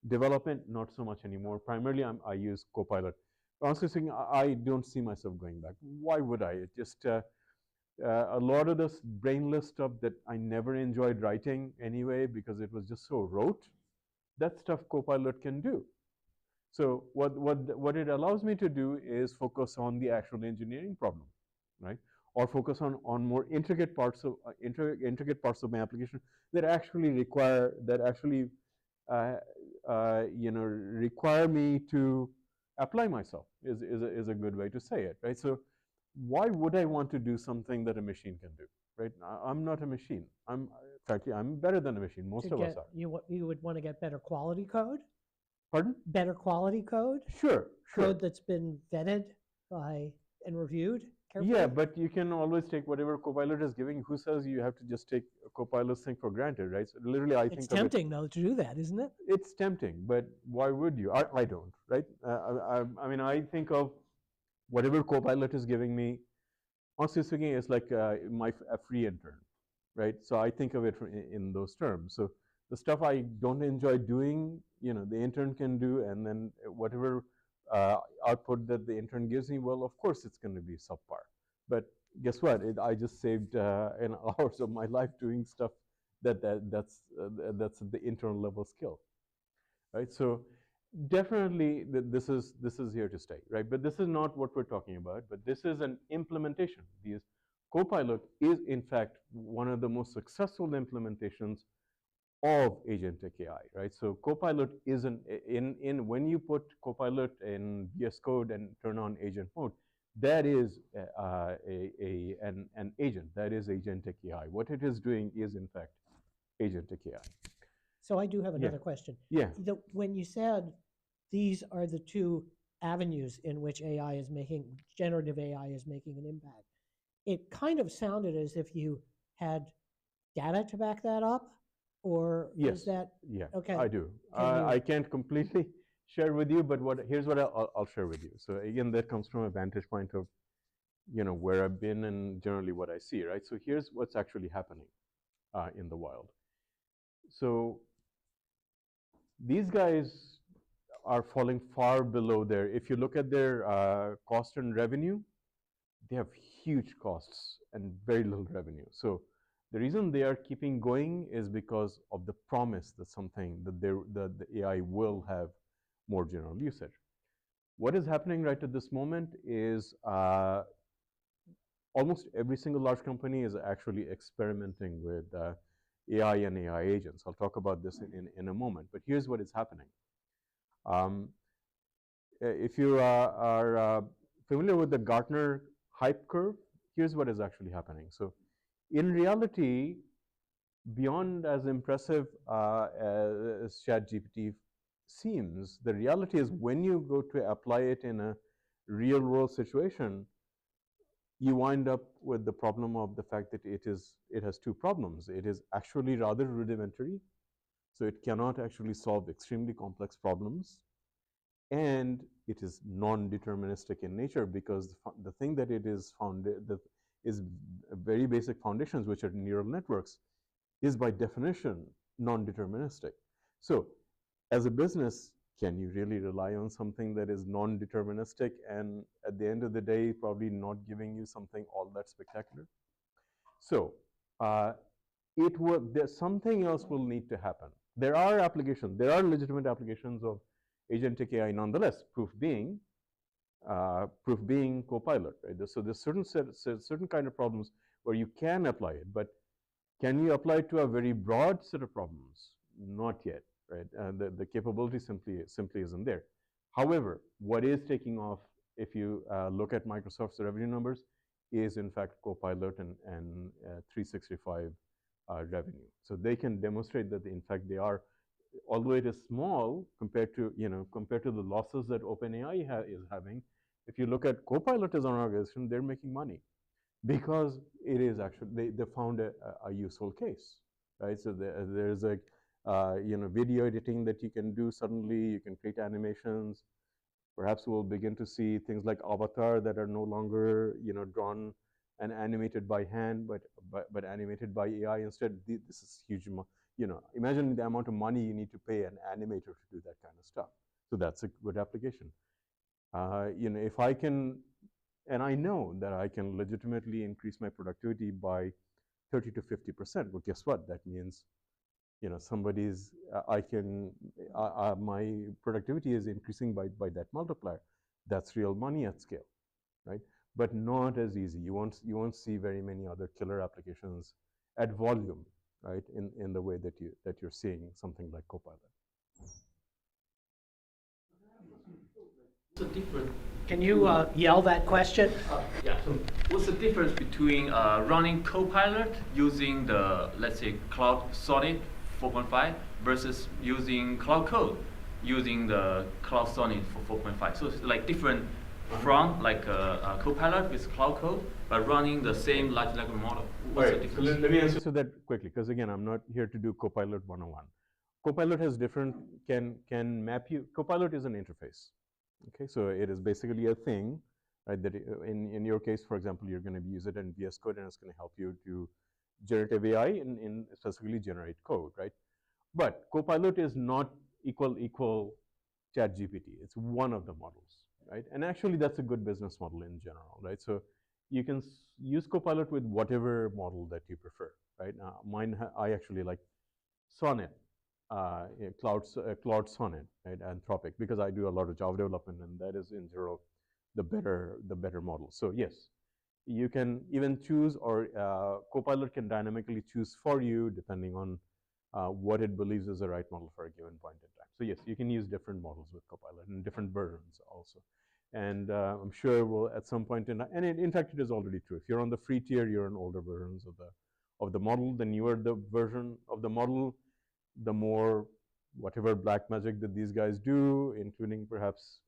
[SPEAKER 2] development. Not so much anymore. Primarily, I use Copilot. Honestly speaking, I don't see myself going back. Why would I? It just a lot of this brainless stuff that I never enjoyed writing anyway because it was just so rote. That stuff Copilot can do. So what it allows me to do is focus on the actual engineering problem, right? Or focus on more intricate parts of my application that actually require require me to apply myself is a good way to say it, right? So why would I want to do something that a machine can do, right? I'm not a machine. Frankly, I'm better than a machine. Most of us are.
[SPEAKER 3] You would want to get better quality code?
[SPEAKER 2] Pardon?
[SPEAKER 3] Better quality code?
[SPEAKER 2] Sure.
[SPEAKER 3] Code that's been vetted and reviewed carefully?
[SPEAKER 2] Yeah, but you can always take whatever Copilot is giving. Who says you have to just take Copilot's thing for granted, right? So literally, I think
[SPEAKER 3] it's tempting though to do that, isn't it?
[SPEAKER 2] It's tempting, but why would you? I don't, right? I mean, I think of whatever Copilot is giving me. Honestly speaking, it's like a free intern, right? So I think of it in those terms. So the stuff I don't enjoy doing, the intern can do, and then whatever output that the intern gives me, well, of course it's going to be subpar. But guess what? I just saved hours of my life doing stuff that's the internal level skill, right? So definitely this is here to stay, right? But this is not what we're talking about. But this is an implementation. Copilot is in fact one of the most successful implementations of Agentic AI, right? So Copilot is when you put Copilot in VS Code and turn on agent mode, that is an agent. That is Agentic AI. What it is doing is in fact Agentic AI.
[SPEAKER 3] So I do have another question.
[SPEAKER 2] Yeah.
[SPEAKER 3] When you said these are the two avenues in which generative AI is making an impact, it kind of sounded as if you had data to back that up. Or
[SPEAKER 2] yes.
[SPEAKER 3] Is that okay?
[SPEAKER 2] I do. I can't completely share with you, but here's what I'll share with you. So again, that comes from a vantage point of where I've been and generally what I see, right? So here's what's actually happening in the wild. So these guys are falling far below their. If you look at their cost and revenue, they have huge costs and very little revenue. So the reason they are keeping going is because of the promise that the AI will have more general usage. What is happening right at this moment is almost every single large company is actually experimenting with AI and AI agents. I'll talk about this in a moment, but here's what is happening. If you are familiar with the Gartner hype curve, here's what is actually happening. So in reality, beyond as impressive as ChatGPT seems, the reality is when you go to apply it in a real world situation, you wind up with the problem of the fact that it has two problems. It is actually rather rudimentary, so it cannot actually solve extremely complex problems, and it is non-deterministic in nature because the thing that it is is very basic foundations, which are neural networks, is by definition non-deterministic. So as a business, can you really rely on something that is non-deterministic and at the end of the day probably not giving you something all that spectacular? So something else will need to happen. There are legitimate applications of Agentic AI nonetheless, proof being Copilot, right? So there's certain kind of problems where you can apply it, but can you apply it to a very broad set of problems? Not yet, right? The capability simply isn't there. However, what is taking off, if you look at Microsoft's revenue numbers, is in fact Copilot and 365 revenue. So they can demonstrate that in fact they are, although it is small compared to the losses that OpenAI is having. If you look at Copilot as an organization, they're making money because it is actually they found a useful case, right? So there's a video editing that you can do suddenly. You can create animations. Perhaps we'll begin to see things like avatar that are no longer drawn and animated by hand, but animated by AI instead. This is huge. Imagine the amount of money you need to pay an animator to do that kind of stuff. So that's a good application. If I can, and I know that I can legitimately increase my productivity by 30 to 50%. Well, guess what? That means, somebody's, my productivity is increasing by that multiplier. That's real money at scale, right? But not as easy. You won't see very many other killer applications at volume, right? In the way that you're seeing something like Copilot.
[SPEAKER 4] What's the difference?
[SPEAKER 3] Can you yell that question?
[SPEAKER 4] Yeah. So what's the difference between running Copilot using the, let's say, Cloud Sonnet 4.5 versus using Cloud Code using the Cloud Sonnet for 4.5? So it's like different from like Copilot with Cloud Code, but running the same large language model. What's the difference?
[SPEAKER 2] So let me answer that quickly, because again, I'm not here to do Copilot 101. Copilot has different, can map you. Copilot is an interface. Okay, so it is basically a thing, right? That in your case, for example, you're going to use it in VS Code, and it's going to help you to generative AI and specifically generate code, right? But Copilot is not equal ChatGPT. It's one of the models, right? And actually, that's a good business model in general, right? So you can use Copilot with whatever model that you prefer, right? Now, I actually like Sonnet. Cloud Sonnet, right, Anthropic, because I do a lot of Java development, and that is in general the better model. So yes, you can even choose, or Copilot can dynamically choose for you depending on what it believes is the right model for a given point in time. So yes, you can use different models with Copilot and different versions also. And I'm sure we'll at some point in fact it is already true. If you're on the free tier, you're on older versions of the model. The newer the version of the model, the more whatever black magic that these guys do, including perhaps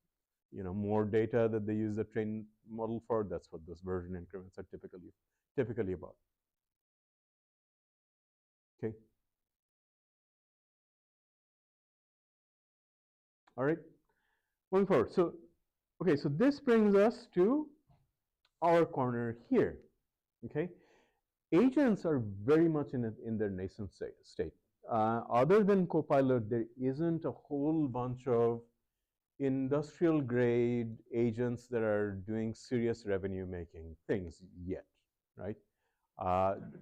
[SPEAKER 2] more data that they use the trained model for. That's what those version increments are typically about. Okay. All right. Moving forward. So, okay. So this brings us to our corner here. Okay. Agents are very much in their nascent state. Other than Copilot, there isn't a whole bunch of industrial grade agents that are doing serious revenue making things yet, right?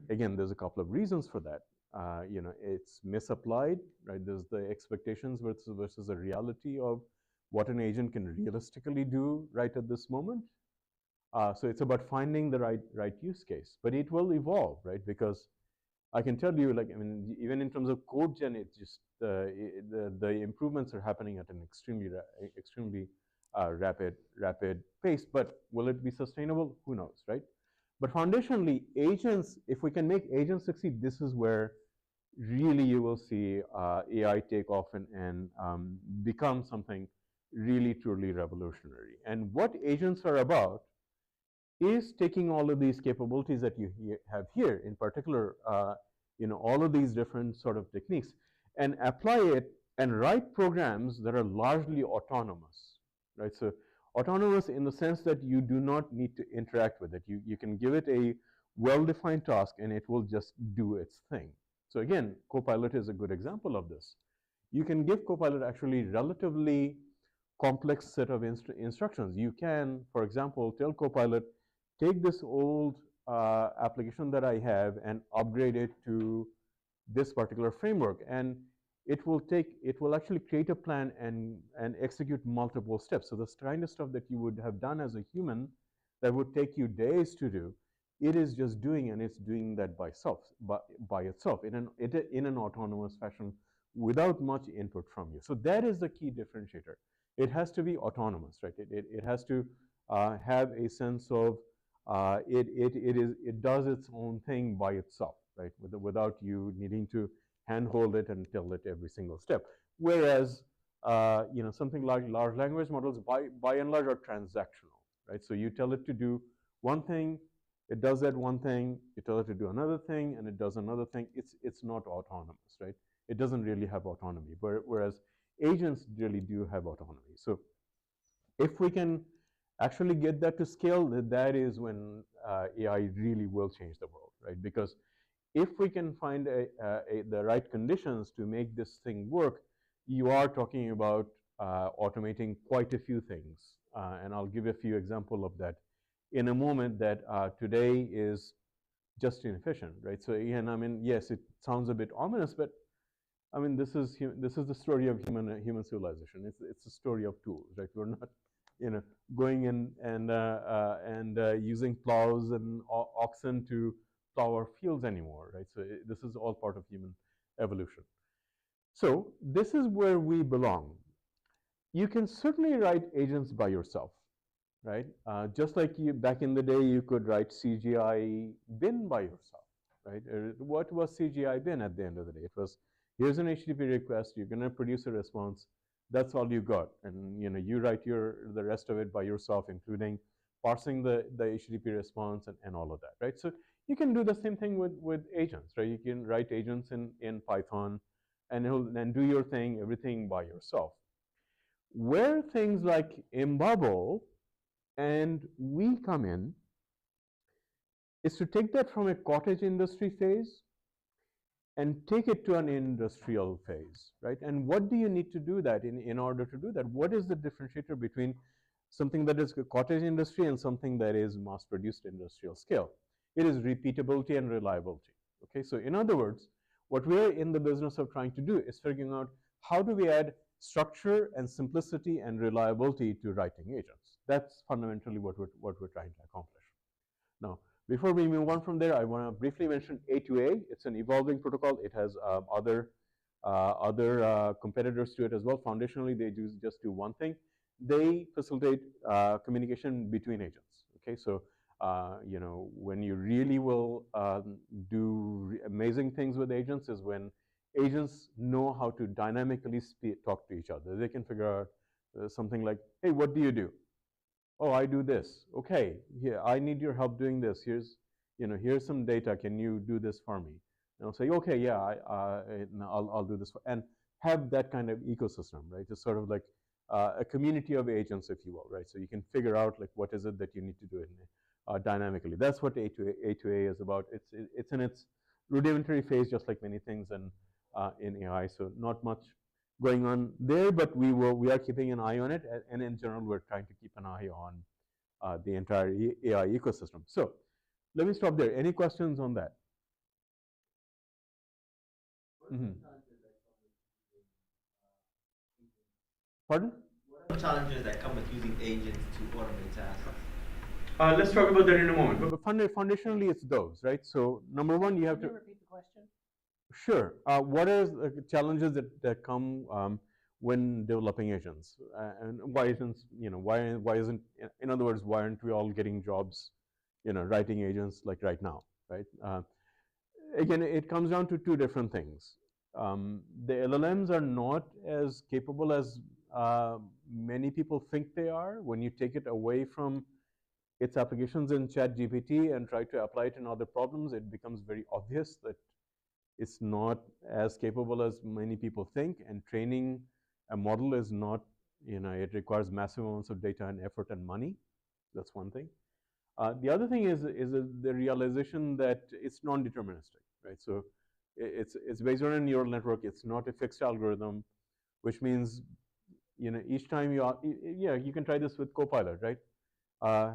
[SPEAKER 2] Again, there's a couple of reasons for that. It's misapplied, right? There's the expectations versus the reality of what an agent can realistically do right at this moment. So it's about finding the right use case, but it will evolve, right? Because I can tell you, like, I mean, even in terms of code gen, it's just the improvements are happening at an extremely rapid pace. But will it be sustainable? Who knows, right? But foundationally, agents, if we can make agents succeed, this is where really you will see AI take off and become something really truly revolutionary. And what agents are about is taking all of these capabilities that you have here, in particular, all of these different sort of techniques, and apply it and write programs that are largely autonomous, right? So autonomous in the sense that you do not need to interact with it. You can give it a well-defined task, and it will just do its thing. So again, Copilot is a good example of this. You can give Copilot actually relatively complex set of instructions. You can, for example, tell Copilot, take this old application that I have and upgrade it to this particular framework, and it will actually create a plan and execute multiple steps. So this kind of stuff that you would have done as a human that would take you days to do, it is just doing, and it's doing that by itself in an autonomous fashion without much input from you. So that is the key differentiator. it has to be autonomous, right? It has to have a sense of it does its own thing by itself, right? Without you needing to handhold it and tell it every single step. Whereas something like large language models by and large are transactional, right? So you tell it to do one thing, it does that one thing, you tell it to do another thing, and it does another thing. It's not autonomous, right? It doesn't really have autonomy, whereas agents really do have autonomy. So if we can actually get that to scale, that is when AI really will change the world, right? Because if we can find the right conditions to make this thing work, you are talking about automating quite a few things. And I'll give a few examples of that in a moment that today is just inefficient, right? So again, I mean, yes, it sounds a bit ominous, but I mean, this is the story of human civilization. It's a story of tools, right? We're not, going in and using plows and oxen to plow our fields anymore, right? So this is all part of human evolution. So this is where we belong. You can certainly write agents by yourself, right? Just like back in the day, you could write CGI bin by yourself, right? What was CGI bin at the end of the day? It was, here's an HTTP request, you're going to produce a response, that's all you got, and you write the rest of it by yourself, including parsing the HTTP response and all of that, right? So you can do the same thing with agents, right? You can write agents in Python and do your thing, everything by yourself. Where things like Imbabble and we come in is to take that from a cottage industry phase and take it to an industrial phase, right? And what do you need to do that in order to do that? What is the differentiator between something that is a cottage industry and something that is mass-produced industrial scale? It is repeatability and reliability, okay? So in other words, what we're in the business of trying to do is figuring out how do we add structure and simplicity and reliability to writing agents. That's fundamentally what we're trying to accomplish. Now, before we move on from there, I want to briefly mention A2A. It's an evolving protocol. It has other competitors to it as well. Foundationally, they just do one thing. They facilitate communication between agents. Okay, so when you really will do amazing things with agents is when agents know how to dynamically talk to each other. They can figure out something like, hey, what do you do? Oh, I do this. Okay, yeah, I need your help doing this. Here's some data. Can you do this for me? And I'll say, okay, yeah, I'll do this, and have that kind of ecosystem, right? It's sort of like a community of agents, if you will, right? So you can figure out like what is it that you need to do dynamically. That's what A2A is about. It's in its rudimentary phase, just like many things in AI. So not much going on there, but we are keeping an eye on it, and in general, we're trying to keep an eye on the entire AI ecosystem. So let me stop there. Any questions on that? Mm-hmm. Pardon?
[SPEAKER 5] What are the challenges that come with using agents to automate tasks?
[SPEAKER 2] Let's talk about that in a moment. But foundationally, it's those, right? So number one, you have to
[SPEAKER 3] repeat the question.
[SPEAKER 2] Sure. What are the challenges that come when developing agents, and why isn't why isn't, in other words, why aren't we all getting jobs, writing agents like right now, right? Again, it comes down to two different things. The LLMs are not as capable as many people think they are. When you take it away from its applications in ChatGPT and try to apply it in other problems, it becomes very obvious that it's not as capable as many people think, and training a model is not, it requires massive amounts of data and effort and money. That's one thing. The other thing is the realization that it's non-deterministic, right? So it's based on a neural network. It's not a fixed algorithm, which means, each time you can try this with Copilot, right?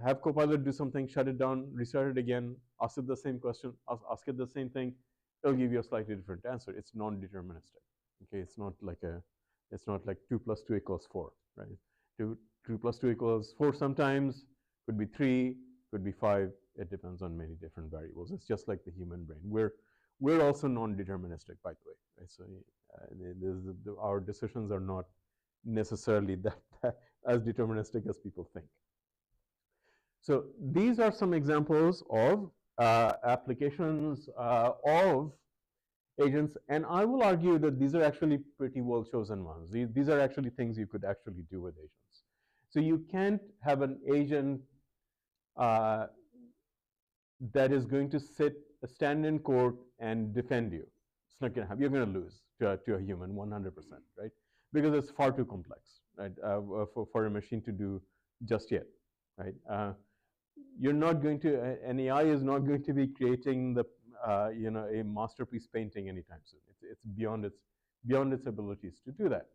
[SPEAKER 2] Have Copilot do something, shut it down, restart it again, ask it the same question, ask it the same thing. It'll give you a slightly different answer. It's non-deterministic. Okay, it's not like 2 + 2 = 4, right? 2 + 2 = 4 sometimes, could be 3, could be 5. It depends on many different variables. It's just like the human brain. We're also non-deterministic, by the way, right? So our decisions are not necessarily that as deterministic as people think. So these are some examples of applications of agents, and I will argue that these are actually pretty well chosen ones. These are actually things you could actually do with agents. So you can't have an agent that is going to stand in court and defend you. It's not going to happen. You're going to lose to a human 100%, right? Because it's far too complex, right, for a machine to do just yet, right? You're not going to, an AI is not going to be creating the, a masterpiece painting anytime soon. It's beyond its abilities to do that.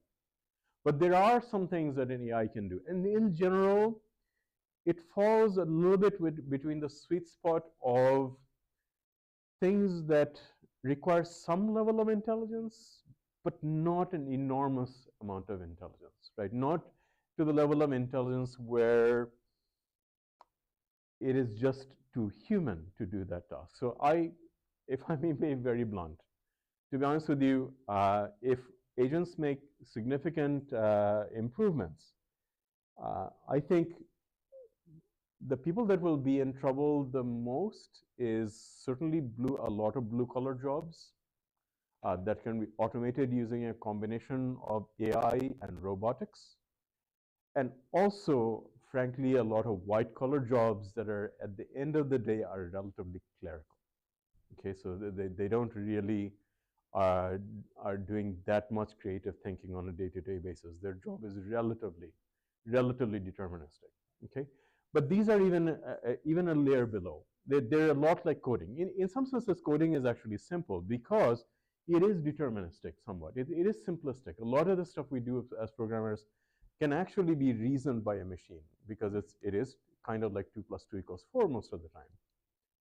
[SPEAKER 2] But there are some things that an AI can do, and in general, it falls a little bit between the sweet spot of things that require some level of intelligence, but not an enormous amount of intelligence, right? Not to the level of intelligence where it is just too human to do that task. So if I may be very blunt, to be honest with you, if agents make significant improvements, I think the people that will be in trouble the most is certainly a lot of blue-collar jobs that can be automated using a combination of AI and robotics. And also, frankly, a lot of white-collar jobs that are, at the end of the day, are relatively clerical. Okay, so they don't really are doing that much creative thinking on a day-to-day basis. Their job is relatively deterministic. Okay, but these are even a layer below. They're a lot like coding. In some senses, coding is actually simple because it is deterministic somewhat. It is simplistic. A lot of the stuff we do as programmers can actually be reasoned by a machine because it is kind of like 2 + 2 = 4 most of the time,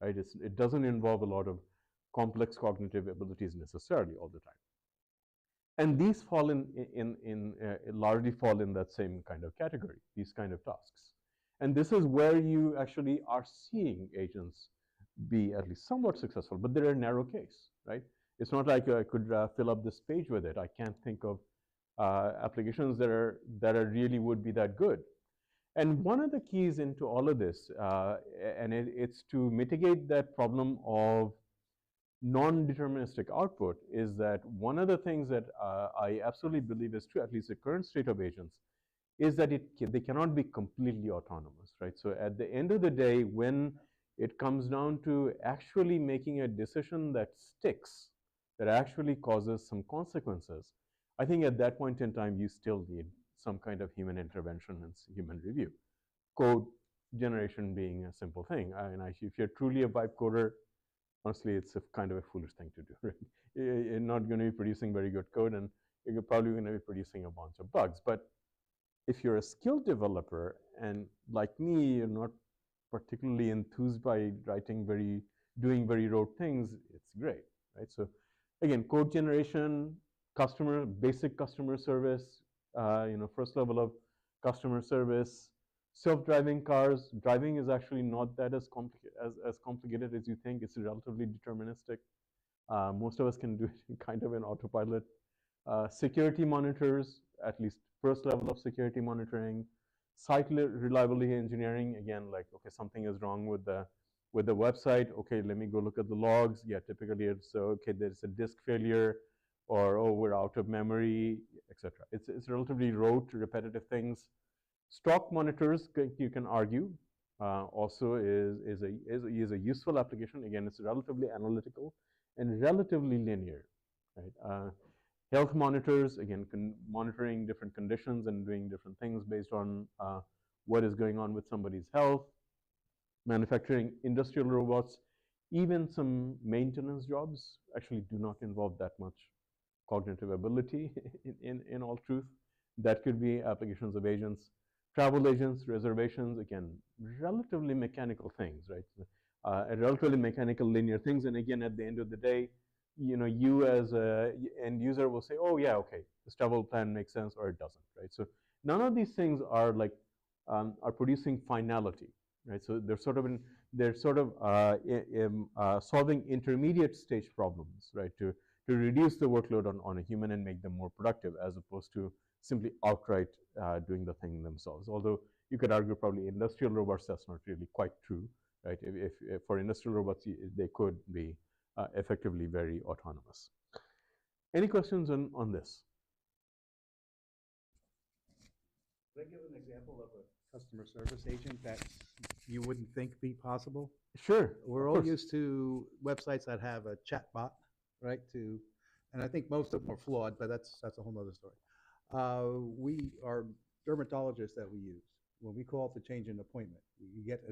[SPEAKER 2] right? It doesn't involve a lot of complex cognitive abilities necessarily all the time. And these fall largely fall in that same kind of category, these kind of tasks. And this is where you actually are seeing agents be at least somewhat successful, but they're a narrow case, right? It's not like I could fill up this page with it. I can't think of applications that really would be that good. And one of the keys into all of this, and it's to mitigate that problem of non-deterministic output, is that one of the things that I absolutely believe is true, at least the current state of agents, is that they cannot be completely autonomous, right? So at the end of the day, when it comes down to actually making a decision that sticks, that actually causes some consequences, I think at that point in time, you still need some kind of human intervention and human review. Code generation being a simple thing. If you're truly a vibe coder, honestly, it's a kind of a foolish thing to do, right? You're not going to be producing very good code, and you're probably going to be producing a bunch of bugs. But if you're a skilled developer, and like me, you're not particularly enthused by doing very rote things, it's great, right? So again, code generation, basic customer service, first level of customer service, self-driving cars. Driving is actually not that as complicated as you think. It's relatively deterministic. Most of us can do it in kind of an autopilot. Security monitors, at least first level of security monitoring. Site reliability engineering, again, like, okay, something is wrong with the website. Okay, let me go look at the logs. Yeah, typically it's okay, there's a disk failure, or oh, we're out of memory, etc. It's relatively rote, repetitive things. Stock monitors, you can argue, also is a useful application. Again, it's relatively analytical and relatively linear, right? Health monitors, again, monitoring different conditions and doing different things based on what is going on with somebody's health. Manufacturing, industrial robots, even some maintenance jobs actually do not involve that much cognitive ability in all truth. That could be applications of agents. Travel agents, reservations, again, relatively mechanical things, right? Relatively mechanical linear things. And again, at the end of the day, you as a end user will say, oh yeah, okay, this travel plan makes sense, or it doesn't, right? So none of these things are like are producing finality, right? So they're sort of solving intermediate stage problems, right? To to reduce the workload on a human and make them more productive, as opposed to simply outright doing the thing themselves. Although you could argue probably industrial robots, that's not really quite true, right? If for industrial robots, they could be effectively very autonomous. Any questions on this?
[SPEAKER 1] Can I give an example of a customer service agent that you wouldn't think be possible?
[SPEAKER 2] Sure.
[SPEAKER 1] We're all used to websites that have a chat bot, right? And I think most of them are flawed, but that's a whole nother story. We are dermatologists that we use. When we call to change an appointment, you get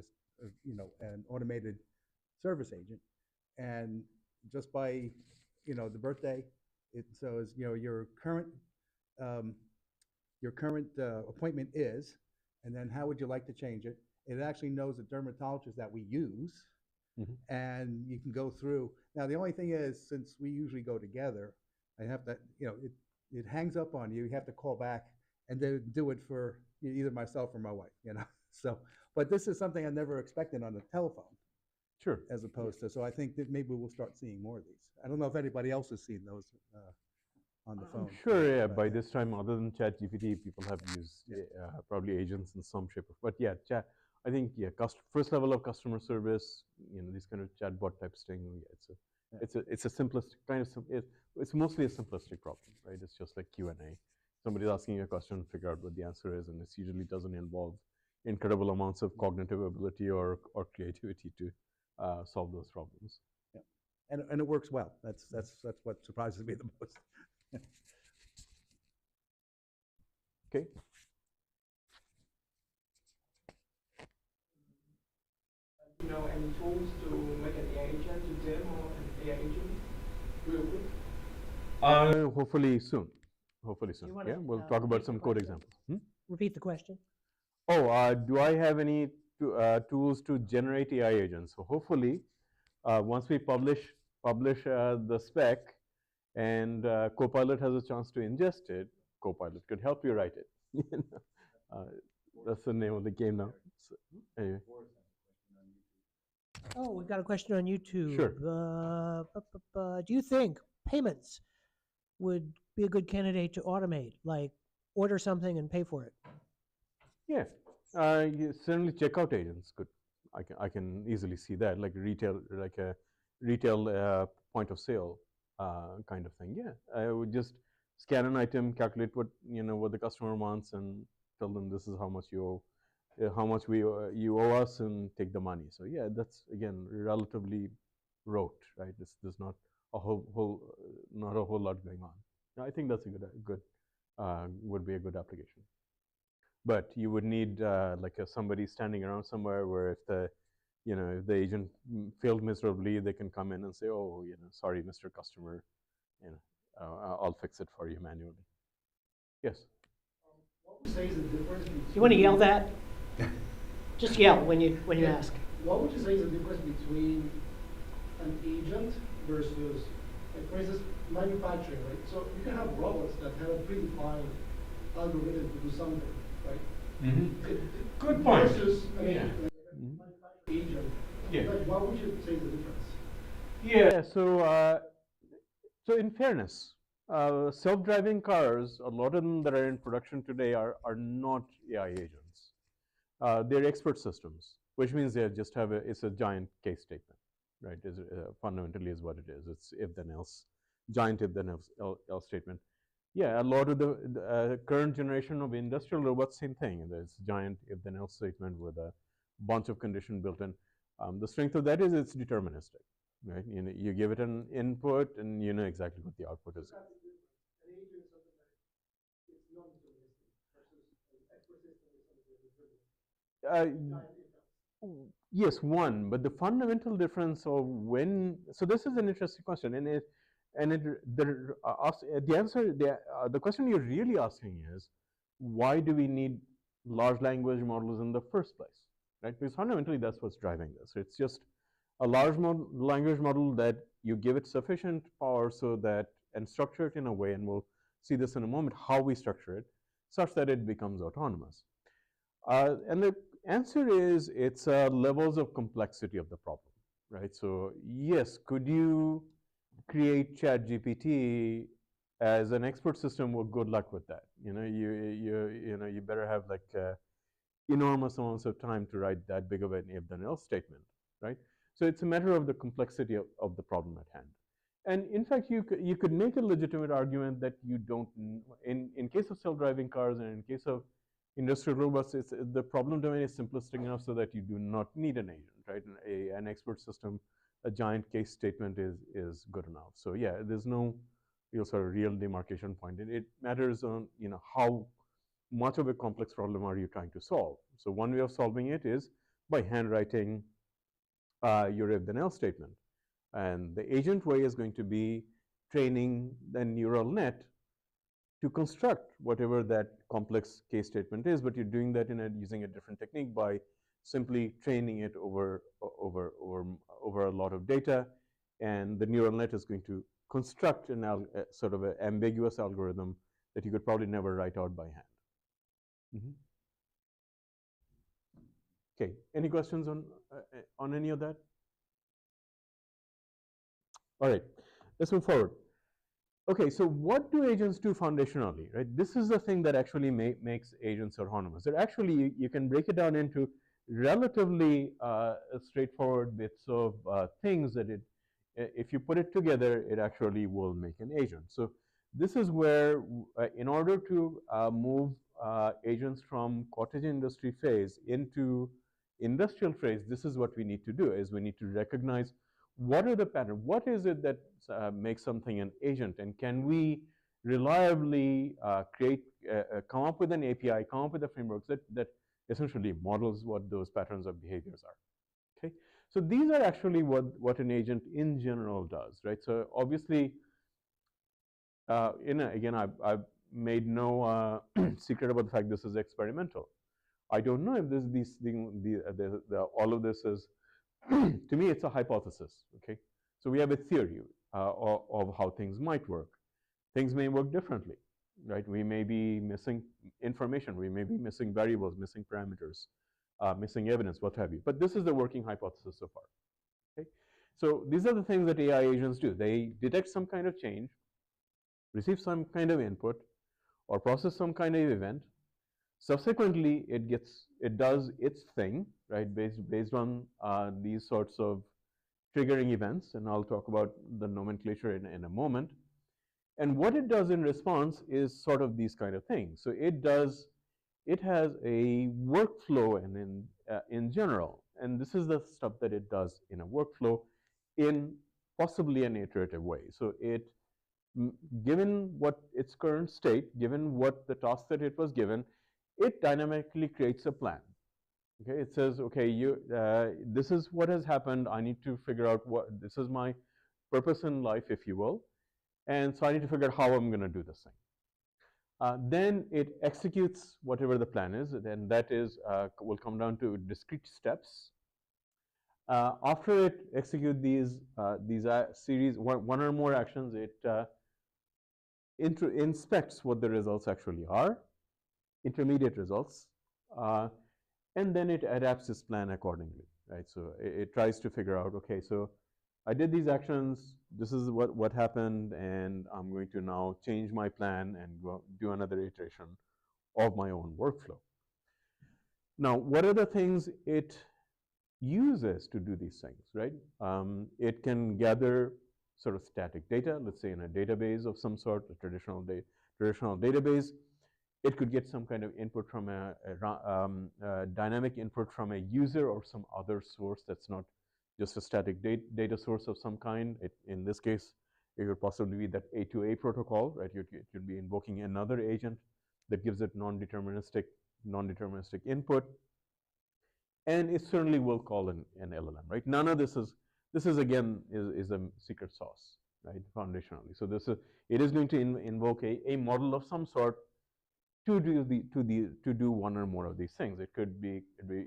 [SPEAKER 1] an automated service agent, and just by the birthday, it says your current appointment is, and then how would you like to change it? It actually knows the dermatologist that we use, and you can go through. Now, the only thing is, since we usually go together, I have to, it hangs up on you. You have to call back and then do it for either myself or my wife, So, but this is something I never expected on the telephone.
[SPEAKER 2] Sure.
[SPEAKER 1] As opposed to, so I think that maybe we'll start seeing more of these. I don't know if anybody else has seen those on the phone.
[SPEAKER 2] Sure, yeah. By this time, other than ChatGPT, people have used probably agents in some shape. But yeah, chat. I think first level of customer service, these kind of chatbot type thing. It's a simplistic kind of. It's mostly a simplistic problem, right? It's just like Q&A. Somebody's asking you a question, figure out what the answer is, and it usually doesn't involve incredible amounts of cognitive ability or creativity to solve those problems.
[SPEAKER 1] Yeah, and it works well. That's what surprises me the most.
[SPEAKER 2] Okay.
[SPEAKER 6] Any tools to make an AI agent, to demo an AI agent real quick?
[SPEAKER 2] Hopefully soon. Hopefully soon. Yeah, we'll talk about some code examples.
[SPEAKER 3] Repeat the question.
[SPEAKER 2] Oh, do I have any tools to generate AI agents? So hopefully, once we publish the spec and Copilot has a chance to ingest it, Copilot could help you write it. That's the name of the game now. So, anyway.
[SPEAKER 3] Oh, we've got a question on YouTube.
[SPEAKER 2] Sure.
[SPEAKER 3] Do you think payments would be a good candidate to automate, like order something and pay for it?
[SPEAKER 2] Yeah, certainly checkout agents could. I can easily see that, like a retail point of sale kind of thing. Yeah, I would just scan an item, calculate what the customer wants, and tell them this is how much you owe. How much you owe us, and take the money. So yeah, that's again relatively rote, right? There's not a whole lot going on. I think that's would be a good application. But you would need like somebody standing around somewhere where if the agent failed miserably, they can come in and say, oh, sorry, Mr. Customer, I'll fix it for you manually. Yes.
[SPEAKER 6] What would you say is the difference between...
[SPEAKER 3] You want to yell that? Just yell when you ask.
[SPEAKER 6] What would you say is the difference between an agent versus, like, for instance, manufacturing, right? So you can have robots that have a predefined algorithm to do something, right?
[SPEAKER 2] Good point.
[SPEAKER 6] Versus, agent.
[SPEAKER 2] Yeah.
[SPEAKER 6] Like, what would you say is the difference?
[SPEAKER 2] Yeah. So in fairness, self-driving cars, a lot of them that are in production today are not AI agents. They're expert systems, which means they just have it's a giant case statement, right? Fundamentally is what it is. It's if then else, giant if then else statement. Yeah, a lot of the current generation of industrial robots, same thing. There's giant if then else statement with a bunch of condition built in. The strength of that is it's deterministic, right? You give it an input and you know exactly what the output is.
[SPEAKER 6] An agent is something that is non-deterministic versus an expert system is something that is deterministic.
[SPEAKER 2] Yes, one, but the fundamental difference of so this is an interesting question, the question you're really asking is, why do we need large language models in the first place, right? Because fundamentally that's what's driving this. It's just a large language model that you give it sufficient power and structure it in a way, and we'll see this in a moment, how we structure it, such that it becomes autonomous. And the answer is it's levels of complexity of the problem, right? So yes, could you create ChatGPT as an expert system, well, good luck with that. You better have like enormous amounts of time to write that big of an if then else statement, right? So it's a matter of the complexity of the problem at hand. And in fact, you could make a legitimate argument that you don't, in case of self-driving cars and in case of industrial robots, the problem domain is simplistic enough so that you do not need an agent, right? An expert system, a giant case statement is good enough. So yeah, there's no sort of real demarcation point. It matters on how much of a complex problem are you trying to solve. So one way of solving it is by handwriting your if then else statement. And the agent way is going to be training the neural net to construct whatever that complex case statement is, but you're doing that using a different technique by simply training it over a lot of data, and the neural net is going to construct sort of an ambiguous algorithm that you could probably never write out by hand. Okay, any questions on any of that? All right, let's move forward. Okay, so what do agents do foundationally, right? This is the thing that actually makes agents autonomous. They're actually, you can break it down into relatively straightforward bits of things that if you put it together, it actually will make an agent. So this is where, in order to move agents from cottage industry phase into industrial phase, this is what we need to do, is we need to recognize what are the patterns, what is it that makes something an agent, and can we reliably come up with an API, come up with a framework that essentially models what those patterns of behaviors are. Okay, so these are actually what an agent in general does, right? So obviously, again, I've made no secret about the fact this is experimental. I don't know if all of this is, to me, it's a hypothesis, okay? So we have a theory of how things might work. Things may work differently, right? We may be missing information, we may be missing variables, missing parameters, missing evidence, what have you. But this is the working hypothesis so far, okay? So these are the things that AI agents do. They detect some kind of change, receive some kind of input, or process some kind of event. Subsequently, it does its thing, right, based on these sorts of triggering events, and I'll talk about the nomenclature in a moment. And what it does in response is sort of these kind of things. So it has a workflow in general, and this is the stuff that it does in a workflow in possibly an iterative way. So given what its current state, given what the task that it was given, it dynamically creates a plan. Okay, it says, okay, this is what has happened. I need to figure out this is my purpose in life, if you will. And so I need to figure out how I'm going to do this thing. Then it executes whatever the plan is, and that will come down to discrete steps. After it executes these series, one or more actions, it inspects what the results actually are, intermediate results, and then it adapts its plan accordingly, right? So it tries to figure out, okay, so I did these actions, this is what happened, and I'm going to now change my plan and do another iteration of my own workflow. Now, what are the things it uses to do these things, right? It can gather sort of static data, let's say in a database of some sort, a traditional database. It could get some kind of input from a dynamic input from a user or some other source that's not just a static data source of some kind. In this case, it could possibly be that A2A protocol, right? You'd be invoking another agent that gives it non-deterministic input. And it certainly will call an LLM, right? None of this is again is a secret sauce, right? Foundationally. So it is going to invoke a model of some sort to do one or more of these things. It could be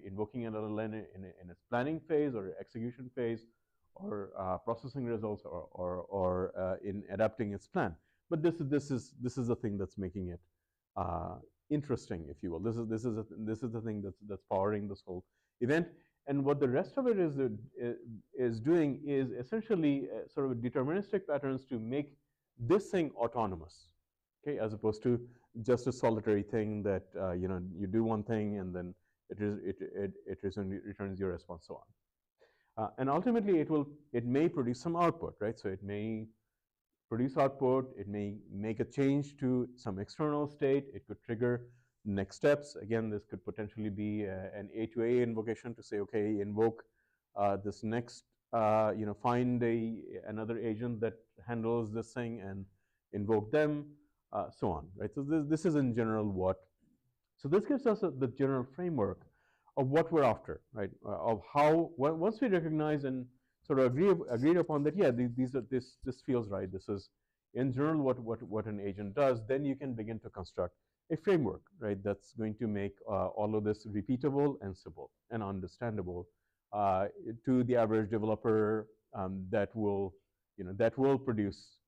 [SPEAKER 2] invoking an LLM in its planning phase or execution phase, or processing results, or in adapting its plan. But this is the thing that's making it interesting, if you will. This is the thing that's powering this whole event. And what the rest of it is doing is essentially sort of deterministic patterns to make this thing autonomous, okay, as opposed to just a solitary thing that you do one thing and then it returns your response, so on. And ultimately, it may produce some output, right? So it may produce output. It may make a change to some external state. It could trigger next steps. Again, this could potentially be an A2A invocation to say, okay, invoke this next, find another agent that handles this thing and invoke them, so on, right? So this is in general what. So this gives us the general framework of what we're after, right? Of how once we recognize and sort of agreed upon that, yeah, this feels right. This is in general what an agent does. Then you can begin to construct a framework, right? That's going to make all of this repeatable and simple and understandable to the average developer, that will produce.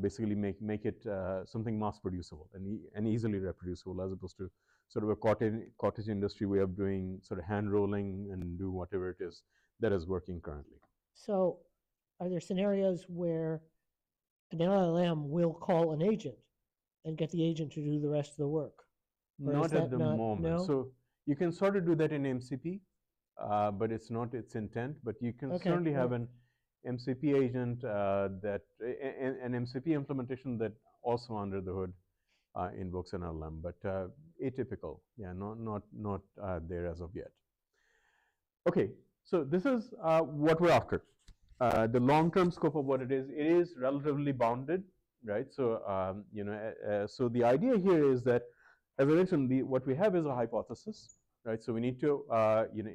[SPEAKER 2] Basically, make it something mass producible and easily reproducible, as opposed to sort of a cottage industry way of doing sort of hand rolling and do whatever it is that is working currently.
[SPEAKER 3] So are there scenarios where an LLM will call an agent and get the agent to do the rest of the work?
[SPEAKER 2] Not at the moment.
[SPEAKER 3] No?
[SPEAKER 2] So you can sort of do that in MCP, but it's not its intent. But you can certainly have an MCP agent an MCP implementation that also under the hood invokes an LLM, but atypical. Yeah, not there as of yet. Okay, so this is what we're after. The long-term scope of what it is relatively bounded, right? So so the idea here is that, as I mentioned, what we have is a hypothesis, right? So we need to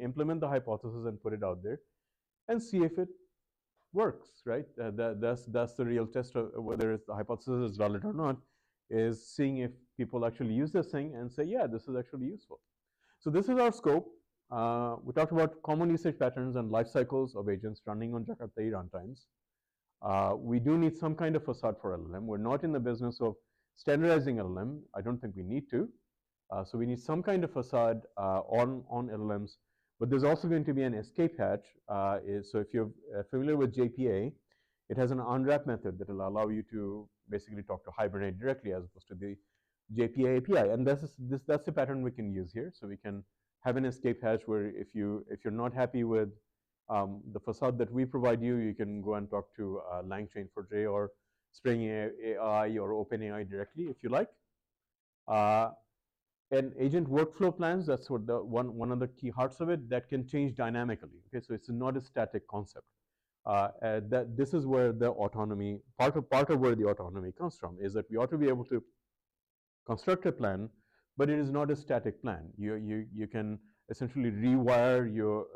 [SPEAKER 2] implement the hypothesis and put it out there, and see if it works, right? That's the real test of whether the hypothesis is valid or not, is seeing if people actually use this thing and say, yeah, this is actually useful. So this is our scope. We talked about common usage patterns and life cycles of agents running on Jakarta runtimes. We do need some kind of facade for LLM. We're not in the business of standardizing LLM. I don't think we need to. So we need some kind of facade on LLMs. But there's also going to be an escape hatch. So if you're familiar with JPA, it has an unwrap method that will allow you to basically talk to Hibernate directly, as opposed to the JPA API. And that's the pattern we can use here. So we can have an escape hatch where if you're not happy with the facade that we provide you, you can go and talk to LangChain4j or Spring AI or OpenAI directly if you like. And agent workflow plans, that's what one of the key hearts of it, that can change dynamically. Okay, so it's not a static concept. This is where the autonomy, part of where the autonomy comes from, is that we ought to be able to construct a plan, but it is not a static plan. You can essentially rewire your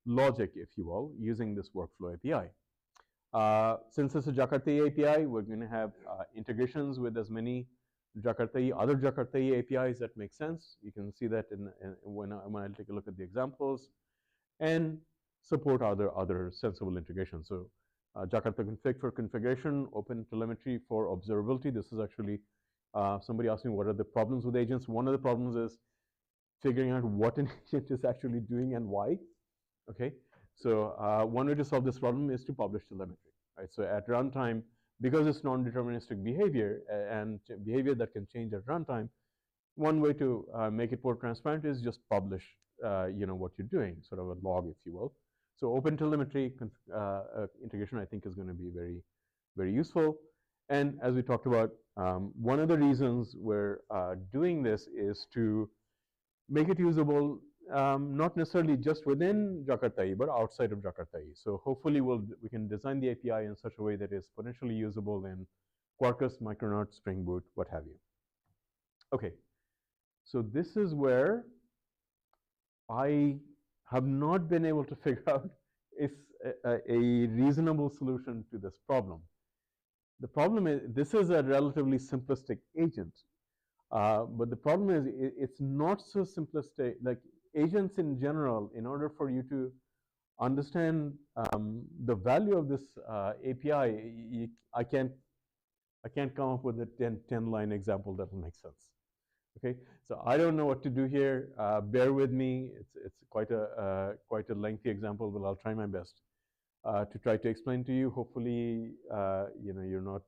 [SPEAKER 2] logic, if you will, using this workflow API. Since it's a Jakarta API, we're going to have integrations with as many other Jakarta APIs that make sense. You can see that when I take a look at the examples, and support other sensible integrations. So Jakarta config for configuration, open telemetry for observability. This is actually somebody asked me what are the problems with agents. One of the problems is figuring out what an agent is actually doing and why. Okay, so one way to solve this problem is to publish telemetry, right? So at runtime, because it's non-deterministic behavior and behavior that can change at runtime, one way to make it more transparent is just publish what you're doing, sort of a log, if you will. So open telemetry integration, I think, is going to be very, very useful. And as we talked about, one of the reasons we're doing this is to make it usable, not necessarily just within Jakarta, but outside of Jakarta. So hopefully we can design the API in such a way that is potentially usable in Quarkus, Micronaut, Spring Boot, what have you. Okay, so this is where I have not been able to figure out is a reasonable solution to this problem. The problem is, this is a relatively simplistic agent, but the problem is it's not so simplistic. Like agents in general, in order for you to understand the value of this API, I can't come up with a 10-line example that will make sense. Okay, so I don't know what to do here. Bear with me. It's quite a lengthy example, but I'll try my best to try to explain to you. Hopefully, you're not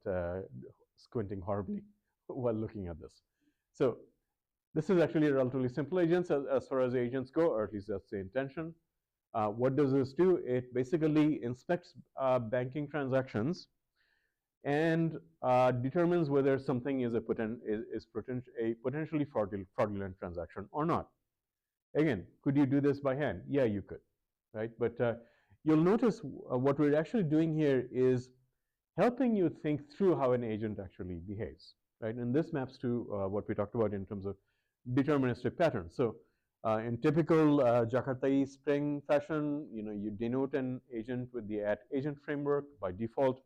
[SPEAKER 2] squinting horribly while looking at this. So this is actually a relatively simple agent as far as agents go, or at least that's the intention. What does this do? It basically inspects banking transactions and determines whether something is a potentially fraudulent transaction or not. Again, could you do this by hand? Yeah, you could, right? But you'll notice what we're actually doing here is helping you think through how an agent actually behaves, right? And this maps to what we talked about in terms of deterministic patterns. So in typical Jakarta Spring fashion, you denote an agent with the @agent framework. By default,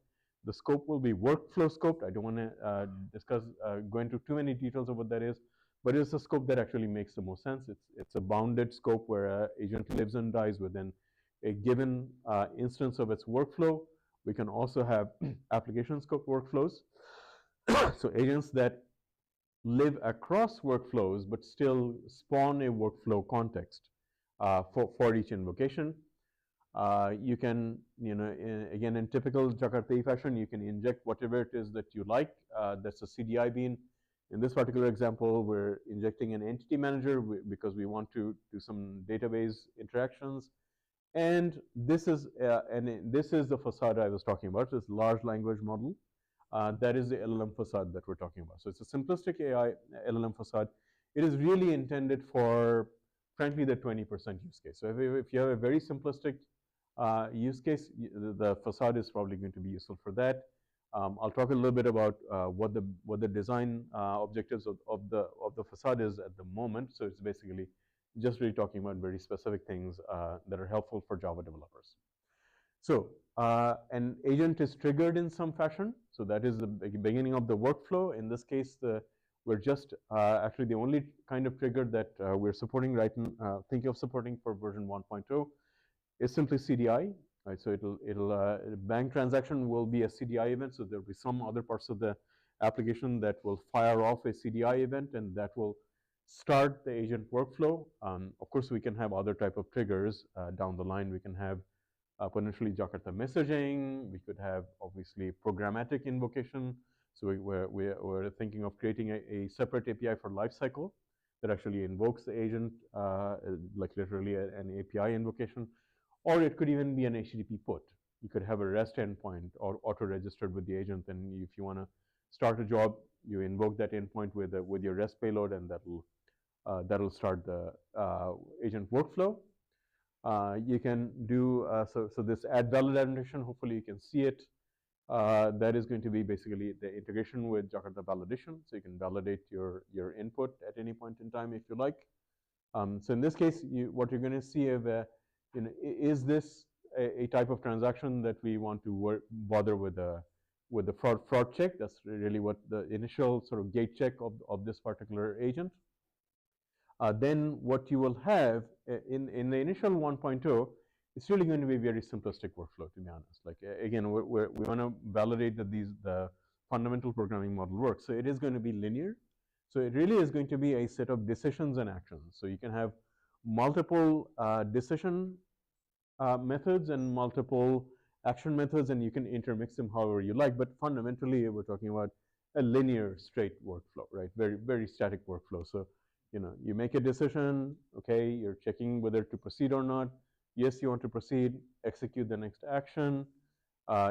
[SPEAKER 2] the scope will be workflow scoped. I don't want to go into too many details of what that is, but it's a scope that actually makes the most sense. It's a bounded scope where an agent lives and dies within a given instance of its workflow. We can also have application scope workflows. So agents that live across workflows but still spawn a workflow context for each invocation. You can, again, in typical Jakarta fashion, you can inject whatever it is that you like. That's a CDI bean. In this particular example, we're injecting an entity manager because we want to do some database interactions. And this is the facade I was talking about, this large language model. That is the LLM facade that we're talking about. So it's a simplistic AI LLM facade. It is really intended for, frankly, the 20% use case. So if you have a very simplistic use case, the facade is probably going to be useful for that. I'll talk a little bit about what the design objectives of the facade is at the moment. So it's basically just really talking about very specific things that are helpful for Java developers. So an agent is triggered in some fashion. So that is the beginning of the workflow. In this case, we're just actually the only kind of trigger that we're supporting right now, thinking of supporting for version 1.0 is simply CDI. Right, so bank transaction will be a CDI event. So there'll be some other parts of the application that will fire off a CDI event, and that will start the agent workflow. Of course, we can have other type of triggers down the line. We can have potentially Jakarta messaging. We could have obviously programmatic invocation. So we're thinking of creating a separate API for lifecycle that actually invokes the agent, like literally an API invocation. Or it could even be an HTTP put. You could have a REST endpoint or auto-registered with the agent, and if you want to start a job, you invoke that endpoint with your REST payload, and that'll start the agent workflow. You can do so this add valid annotation. Hopefully, you can see it. That is going to be basically the integration with Jakarta validation, so you can validate your input at any point in time if you like. So in this case, what you're going to see is this a type of transaction that we want to bother with the fraud check? That's really what the initial sort of gate check of this particular agent. Then what you will have in the initial 1.0, it's really going to be a very simplistic workflow, to be honest. Like again, we want to validate that the fundamental programming model works. So it is going to be linear. So it really is going to be a set of decisions and actions. So you can have multiple decision methods and multiple action methods, and you can intermix them however you like. But fundamentally, we're talking about a linear, straight workflow, right? Very, very static workflow. So you make a decision. Okay, you're checking whether to proceed or not. Yes, you want to proceed. Execute the next action.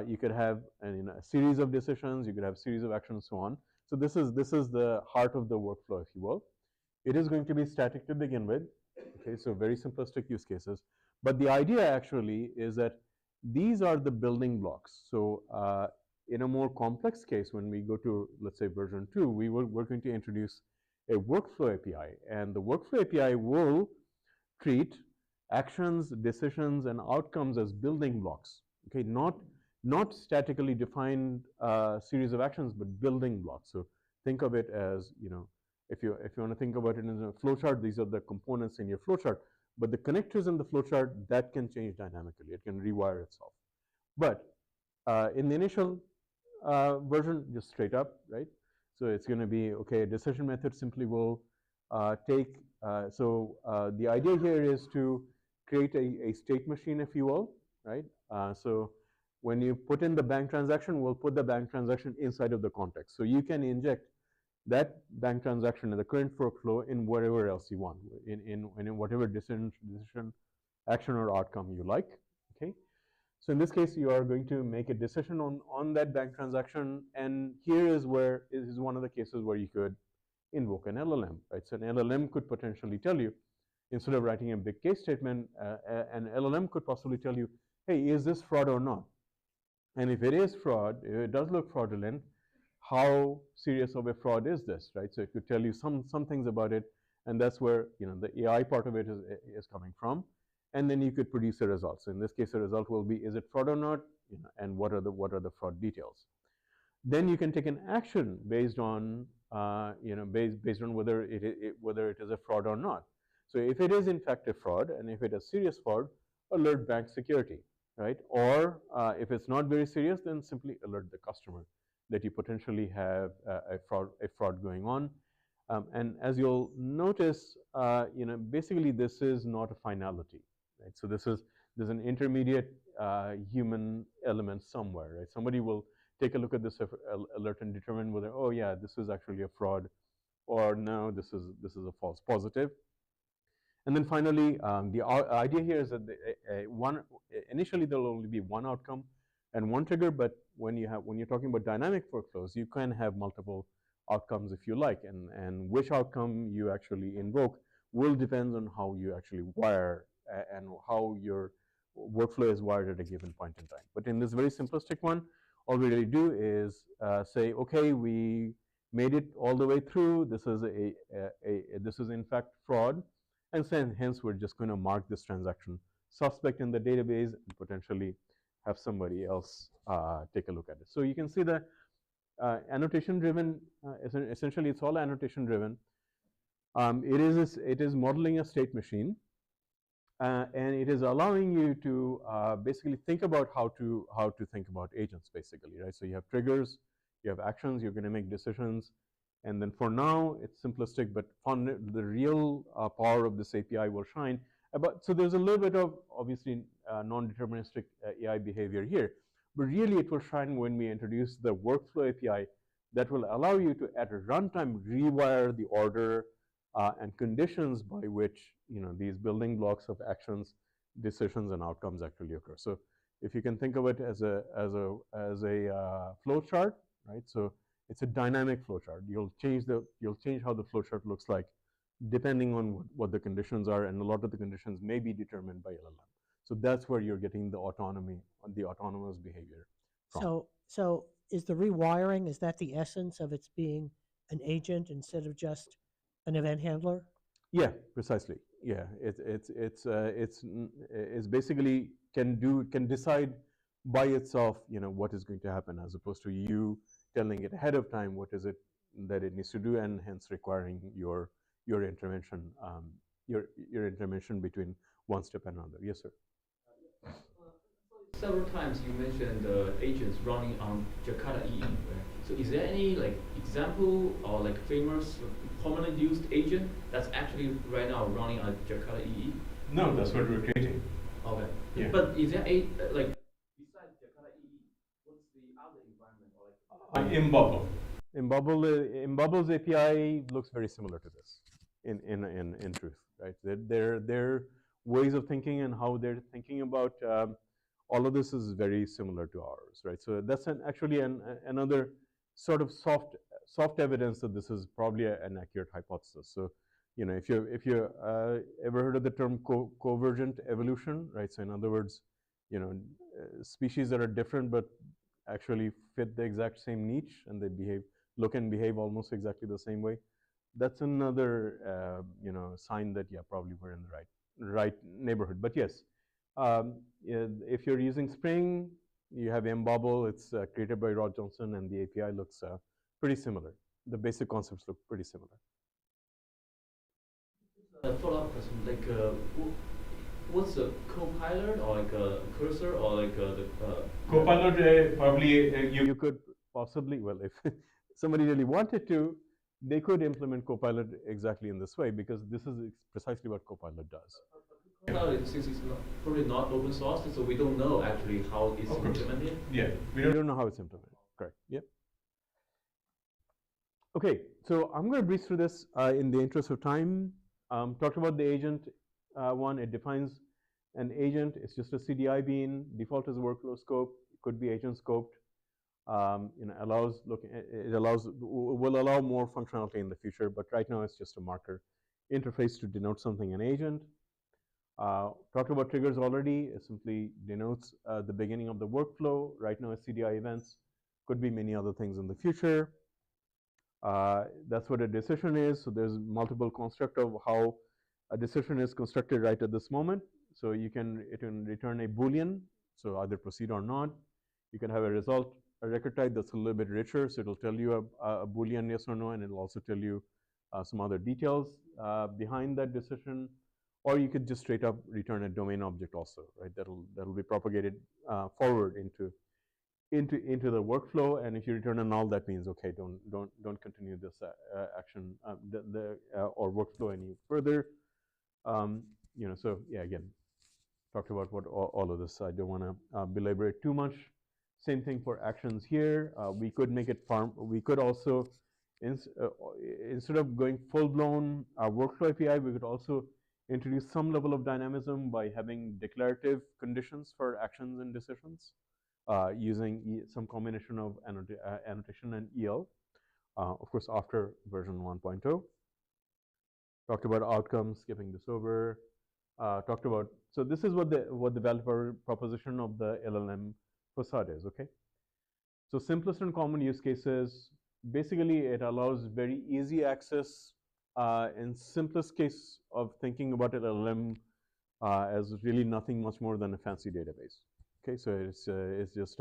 [SPEAKER 2] You could have a series of decisions. You could have a series of actions, so on. So this is the heart of the workflow, if you will. It is going to be static to begin with. Okay, so very simplistic use cases. But the idea actually is that these are the building blocks. So in a more complex case, when we go to, let's say, version 2, we're going to introduce a workflow API. And the workflow API will treat actions, decisions, and outcomes as building blocks. Okay, not statically defined series of actions, but building blocks. So think of it as, if you want to think about it in a flowchart, these are the components in your flowchart. But the connectors in the flowchart, that can change dynamically. It can rewire itself. But in the initial version, just straight up, right? So it's going to be, okay, a decision method simply will the idea here is to create a state machine, if you will, right? So when you put in the bank transaction, we'll put the bank transaction inside of the context. So you can inject that bank transaction in the current workflow in whatever else you want, in whatever decision, action, or outcome you like. Okay. So in this case, you are going to make a decision on that bank transaction, and here is one of the cases where you could invoke an LLM, right? So an LLM could potentially tell you, instead of writing a big case statement, an LLM could possibly tell you, hey, is this fraud or not? And if it is fraud, if it does look fraudulent, how serious of a fraud is this, right? So it could tell you some things about it, and that's where the AI part of it is coming from. And then you could produce a result. So in this case, the result will be, is it fraud or not? And what are the fraud details? Then you can take an action based on based on whether it is a fraud or not. So if it is in fact a fraud, and if it is serious fraud, alert bank security, right? Or if it's not very serious, then simply alert the customer that you potentially have a fraud going on. And as you'll notice, basically this is not a finality, right? So there's an intermediate human element somewhere, right? Somebody will take a look at this alert and determine whether, oh yeah, this is actually a fraud, or no, this is a false positive. And then finally, the idea here is that initially there will only be one outcome and one trigger, but when you're talking about dynamic workflows, you can have multiple outcomes if you like, and which outcome you actually invoke will depend on how you actually wire and how your workflow is wired at a given point in time. But in this very simplistic one, all we really do is say, okay, we made it all the way through. This is in fact fraud, and hence we're just going to mark this transaction suspect in the database and potentially have somebody else take a look at it. So you can see that annotation driven. Essentially, it's all annotation driven. It is modeling a state machine. And it is allowing you to basically think about how to think about agents, basically, right? So you have triggers, you have actions, you're going to make decisions, and then for now it's simplistic, but the real power of this API will shine. So there's a little bit of obviously non-deterministic AI behavior here, but really it will shine when we introduce the workflow API that will allow you to at a runtime rewire the order and conditions by which these building blocks of actions, decisions, and outcomes actually occur. So if you can think of it as a flow chart, right? So it's a dynamic flow chart. You'll change how the flow chart looks like depending on what the conditions are, and a lot of the conditions may be determined by LLM. So that's where you're getting the autonomy, the autonomous behavior from.
[SPEAKER 3] So is the rewiring, is that the essence of its being an agent instead of just an event handler?
[SPEAKER 2] Yeah, precisely. Yeah, it's basically can decide by itself, what is going to happen, as opposed to you telling it ahead of time what is it that it needs to do, and hence requiring your intervention, your intervention between one step and another. Yes, sir.
[SPEAKER 4] Several times you mentioned agents running on Jakarta EE, right? So is there any example or famous commonly used agent that's actually right now running on Jakarta EE?
[SPEAKER 2] No, that's what we're creating.
[SPEAKER 4] Okay.
[SPEAKER 2] Yeah.
[SPEAKER 4] But is there a besides Jakarta EE, what's the other environment
[SPEAKER 2] Imbubbble's API looks very similar to this in truth, right? Their ways of thinking and how they're thinking about all of this is very similar to ours, right? So that's actually another sort of soft evidence that this is probably an accurate hypothesis. So, if you ever heard of the term convergent evolution, right? So in other words, species that are different but actually fit the exact same niche, and they look and behave almost exactly the same way. That's another sign that probably we're in the right neighborhood. But yes. If you're using Spring, you have Mbubble. It's created by Rod Johnson, and the API looks pretty similar. The basic concepts look pretty similar.
[SPEAKER 4] A follow-up question, what's a copilot or a cursor or the
[SPEAKER 2] Copilot probably you could possibly, well, if somebody really wanted to, they could implement Copilot exactly in this way because this is precisely what Copilot does.
[SPEAKER 4] Now, since it's probably not open source, so we don't know actually how it's implemented.
[SPEAKER 2] Yeah, we don't know how it's implemented. Correct. Yep. Okay, so I'm going to breeze through this in the interest of time. Talked about the agent one. It defines an agent. It's just a CDI bean. Default is a workflow scope. It could be agent scoped. Will allow more functionality in the future, but right now it's just a marker interface to denote something an agent. Talked about triggers already. It simply denotes the beginning of the workflow. Right now it's CDI events. Could be many other things in the future. That's what a decision is. So there's multiple construct of how a decision is constructed right at this moment. So it can return a Boolean, so either proceed or not. You can have a result, a record type that's a little bit richer, so it'll tell you a Boolean yes or no, and it'll also tell you some other details behind that decision. Or you could just straight up return a domain object also, right? That'll be propagated forward into the workflow, and if you return a null, that means okay, don't continue this action or workflow any further. So yeah, again, talked about what all of this. I don't want to belabor it too much. Same thing for actions here. We could make it we could also instead of going full blown workflow API, we could also introduce some level of dynamism by having declarative conditions for actions and decisions. Using some combination of annotation and EL, of course, after version 1.0. Talked about outcomes, skipping this over. Talked about, so this is what the value proposition of the LLM facade is, okay? So simplest and common use cases, basically it allows very easy access in simplest case of thinking about an LLM as really nothing much more than a fancy database. Okay, so it's just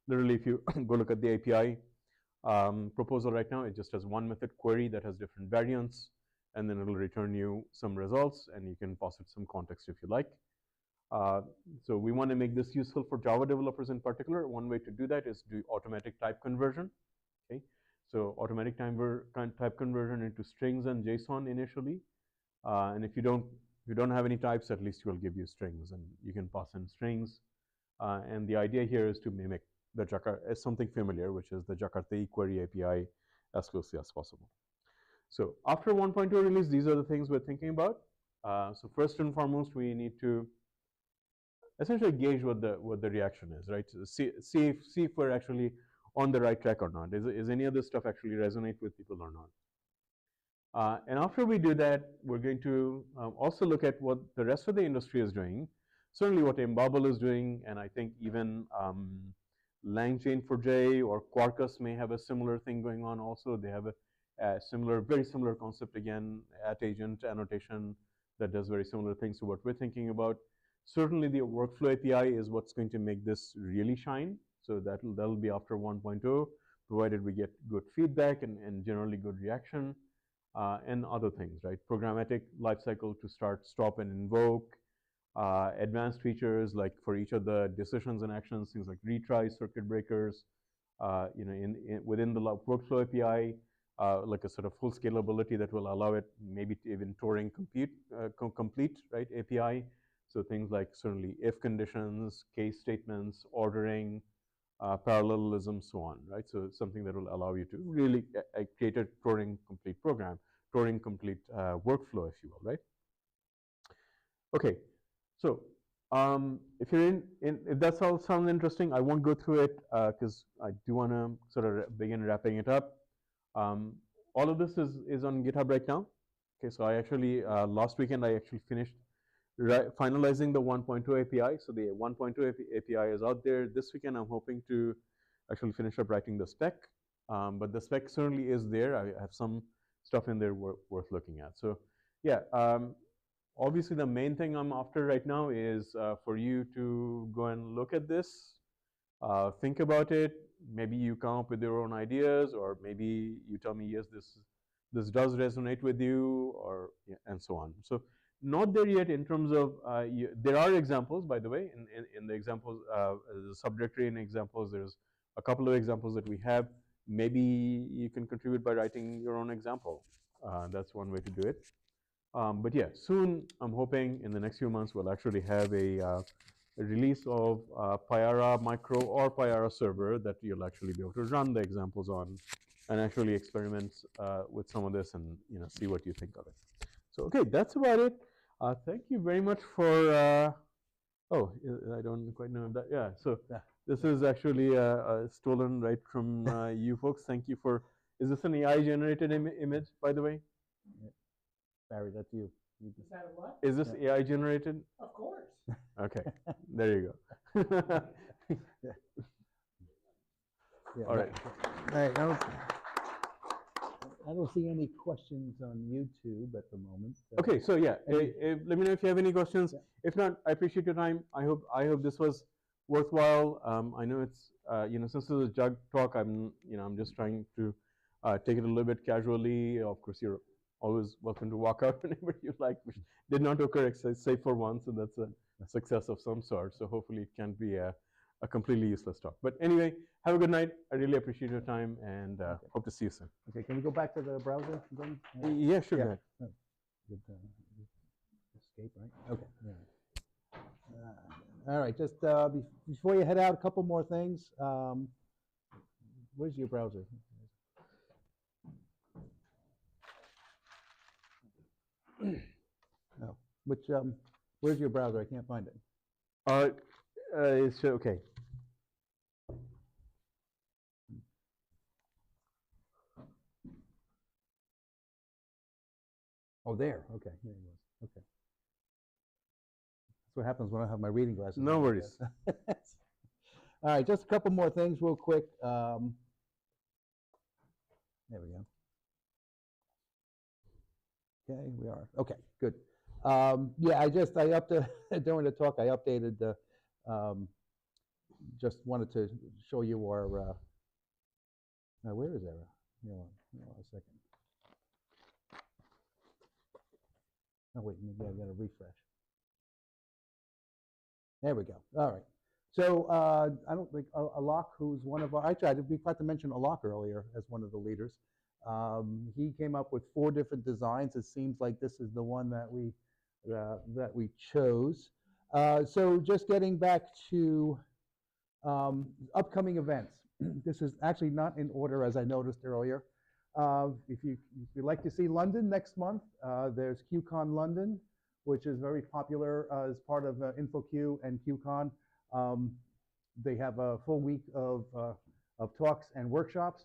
[SPEAKER 2] literally if you go look at the API proposal right now, it just has one method query that has different variants, and then it'll return you some results, and you can pass it some context if you like. So we want to make this useful for Java developers in particular. One way to do that is do automatic type conversion. Okay, so automatic type conversion into strings and JSON initially, and if you don't have any types, at least it will give you strings, and you can pass in strings. And the idea here is to mimic the Jakarta as something familiar, which is the Jakarta eQuery API as closely as possible. So after 1.0 release, these are the things we're thinking about. So first and foremost, we need to essentially gauge what the reaction is, right? So see if we're actually on the right track or not. Is any of this stuff actually resonate with people or not? And after we do that, we're going to also look at what the rest of the industry is doing. Certainly what Imbabble is doing, and I think even LangChain4j or Quarkus may have a similar thing going on also. They have a very similar concept again, @agent annotation that does very similar things to what we're thinking about. Certainly the workflow API is what's going to make this really shine. So that'll be after 1.0, provided we get good feedback and generally good reaction, and other things, right? Programmatic lifecycle to start, stop, and invoke. Advanced features like for each of the decisions and actions, things like retries, circuit breakers, within the workflow API, like a sort of full scalability that will allow it maybe to even Turing complete, right, API. So things like certainly if conditions, case statements, ordering, parallelism, so on, right? So it's something that will allow you to really create a Turing complete program, Turing complete workflow, if you will, right? Okay. So if you're if that's all sounds interesting, I won't go through it because I do want to sort of begin wrapping it up. All of this is on GitHub right now. Okay, so I actually last weekend I actually finished finalizing the 1.2 API. So the 1.2 API is out there. This weekend I'm hoping to actually finish up writing the spec, but the spec certainly is there. I have some stuff in there worth looking at. So yeah. Obviously, the main thing I'm after right now is for you to go and look at this, think about it. Maybe you come up with your own ideas, or maybe you tell me, yes, this does resonate with you, or and so on. So not there yet in terms of there are examples, by the way, in the examples, the subdirectory in examples. There's a couple of examples that we have. maybe you can contribute by writing your own example. That's one way to do it. But yeah, soon I'm hoping in the next few months we'll actually have a release of Payara Micro or Payara Server that you'll actually be able to run the examples on and actually experiment with some of this and see what you think of it. So okay, that's about it. Thank you very much for. Oh, I don't quite know if that. Yeah, so this is actually stolen right from you folks. Thank you for. Is this an AI generated image, by the way?
[SPEAKER 1] Yeah. Barry, that's you.
[SPEAKER 3] Is that a what?
[SPEAKER 2] Is this AI generated?
[SPEAKER 3] Of course.
[SPEAKER 2] Okay, there you go.
[SPEAKER 1] Yeah. Yeah,
[SPEAKER 2] All right.
[SPEAKER 1] Right. I don't see any questions on YouTube at the moment. So.
[SPEAKER 2] Okay, so yeah, let me know if you have any questions.
[SPEAKER 1] Yeah.
[SPEAKER 2] If not, I appreciate your time. I hope this was worthwhile. I know it's since it's a jug talk, I'm just trying to take it a little bit casually. Of course, you're always welcome to walk out whenever you like, which did not occur except for once, and that's a success of some sort. So hopefully it can't be a completely useless talk. But anyway, have a good night. I really appreciate your time, and hope to see you soon.
[SPEAKER 1] Okay, can we go back to the browser again?
[SPEAKER 2] Yeah, sure.
[SPEAKER 1] Yeah. Oh, good, escape, right? Okay. All right, just before you head out, a couple more things. Where's your browser? No. Where's your browser? I can't find it.
[SPEAKER 2] It's okay.
[SPEAKER 1] Oh, there. Okay, there it was. Okay. That's what happens when I have my reading glasses.
[SPEAKER 2] No worries.
[SPEAKER 1] All right, just a couple more things real quick. There we go. Okay, we are. Okay, good. Yeah, I updated during the talk. I updated the. Just wanted to show you our. Now, where is that? Hold on a second. Oh wait, maybe I got to refresh. There we go. All right. So I don't think Alok, who's one of our. Actually, we forgot to mention Alok earlier as one of the leaders. He came up with 4 different designs. It seems like this is the one that we chose. So just getting back to upcoming events. This is actually not in order as I noticed earlier. If you'd like to see London next month, there's QCon London, which is very popular as part of InfoQ and QCon. They have a full week of talks and workshops.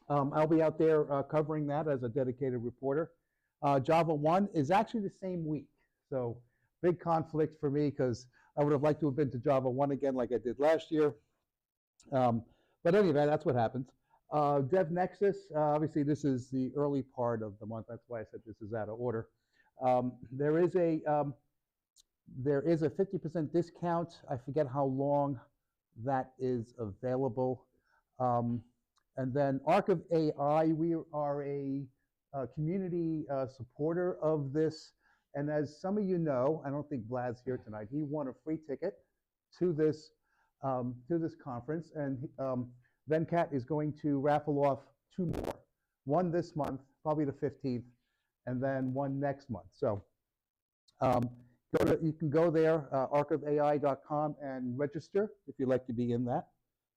[SPEAKER 1] I'll be out there covering that as a dedicated reporter. Java 1 is actually the same week. So big conflict for me because I would have liked to have been to Java 1 again like I did last year. But anyway, that's what happens. Dev Nexus, obviously this is the early part of the month. That's why I said this is out of order. There is a 50% discount. I forget how long that is available. And then Arc of AI, we are a community supporter of this. And as some of you know, I don't think Vlad's here tonight. He won a free ticket to this conference, and Venkat is going to raffle off 2 more. One this month, probably the 15th, and then one next month. So you can go there, arcofai.com, and register if you'd like to be in that.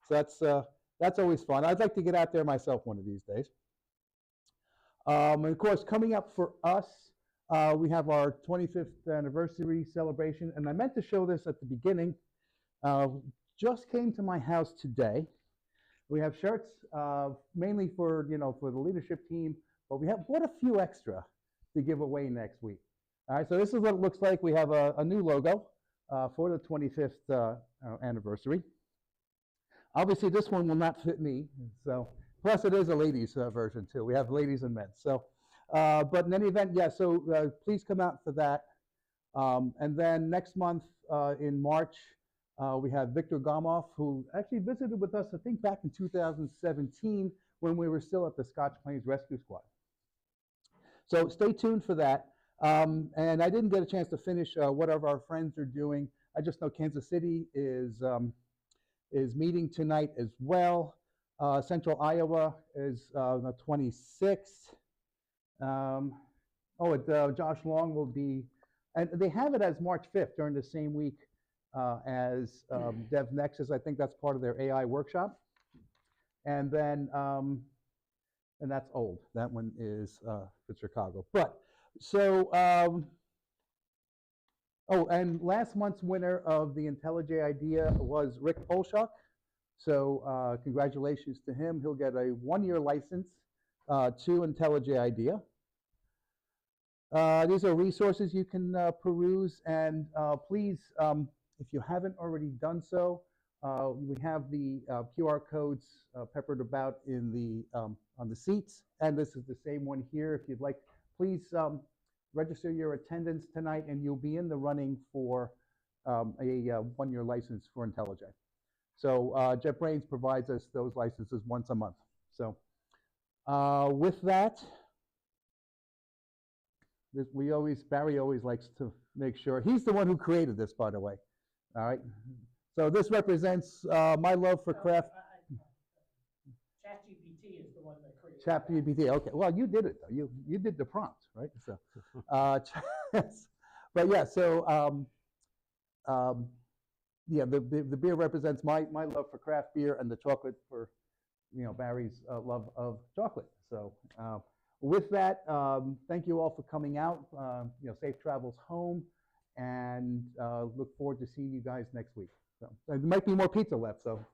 [SPEAKER 1] So that's always fun. I'd like to get out there myself one of these days. And of course, coming up for us, we have our 25th anniversary celebration, and I meant to show this at the beginning. Just came to my house today. We have shirts, mainly for the leadership team, but we have bought a few extra to give away next week. All right, so this is what it looks like. We have a new logo for the 25th anniversary. Obviously, this one will not fit me. So, plus it is a ladies version too. We have ladies and men. So, but in any event, yeah. So please come out for that. And then next month in March, we have Victor Gomoff, who actually visited with us, I think, back in 2017 when we were still at the Scotch Plains Rescue Squad. So stay tuned for that. And I didn't get a chance to finish what our friends are doing. I just know Kansas City is meeting tonight as well. Central Iowa is the 26th. Josh Long will be, and they have it as March 5th during the same week as Dev Nexus. I think that's part of their AI workshop. And then, and that's old. That one is for Chicago. But so, and last month's winner of the IntelliJ Idea was Rick Polshuk. So congratulations to him. He'll get a 1-year license to IntelliJ Idea. These are resources you can peruse, and please, if you haven't already done so, we have the QR codes peppered about in the on the seats, and this is the same one here. If you'd like, please register your attendance tonight, and you'll be in the running for a 1-year license for IntelliJ. So JetBrains provides us those licenses once a month. So with that, Barry always likes to make sure. He's the one who created this, by the way. All right. So this represents my love for craft.
[SPEAKER 3] ChatGPT is the one that created
[SPEAKER 1] ChatGPT. Okay. Well, you did it though. You did the prompt, right? So, but yeah. So yeah, the beer represents my love for craft beer, and the chocolate for Barry's love of chocolate. So with that, thank you all for coming out. Safe travels home, and look forward to seeing you guys next week. So there might be more pizza left. So.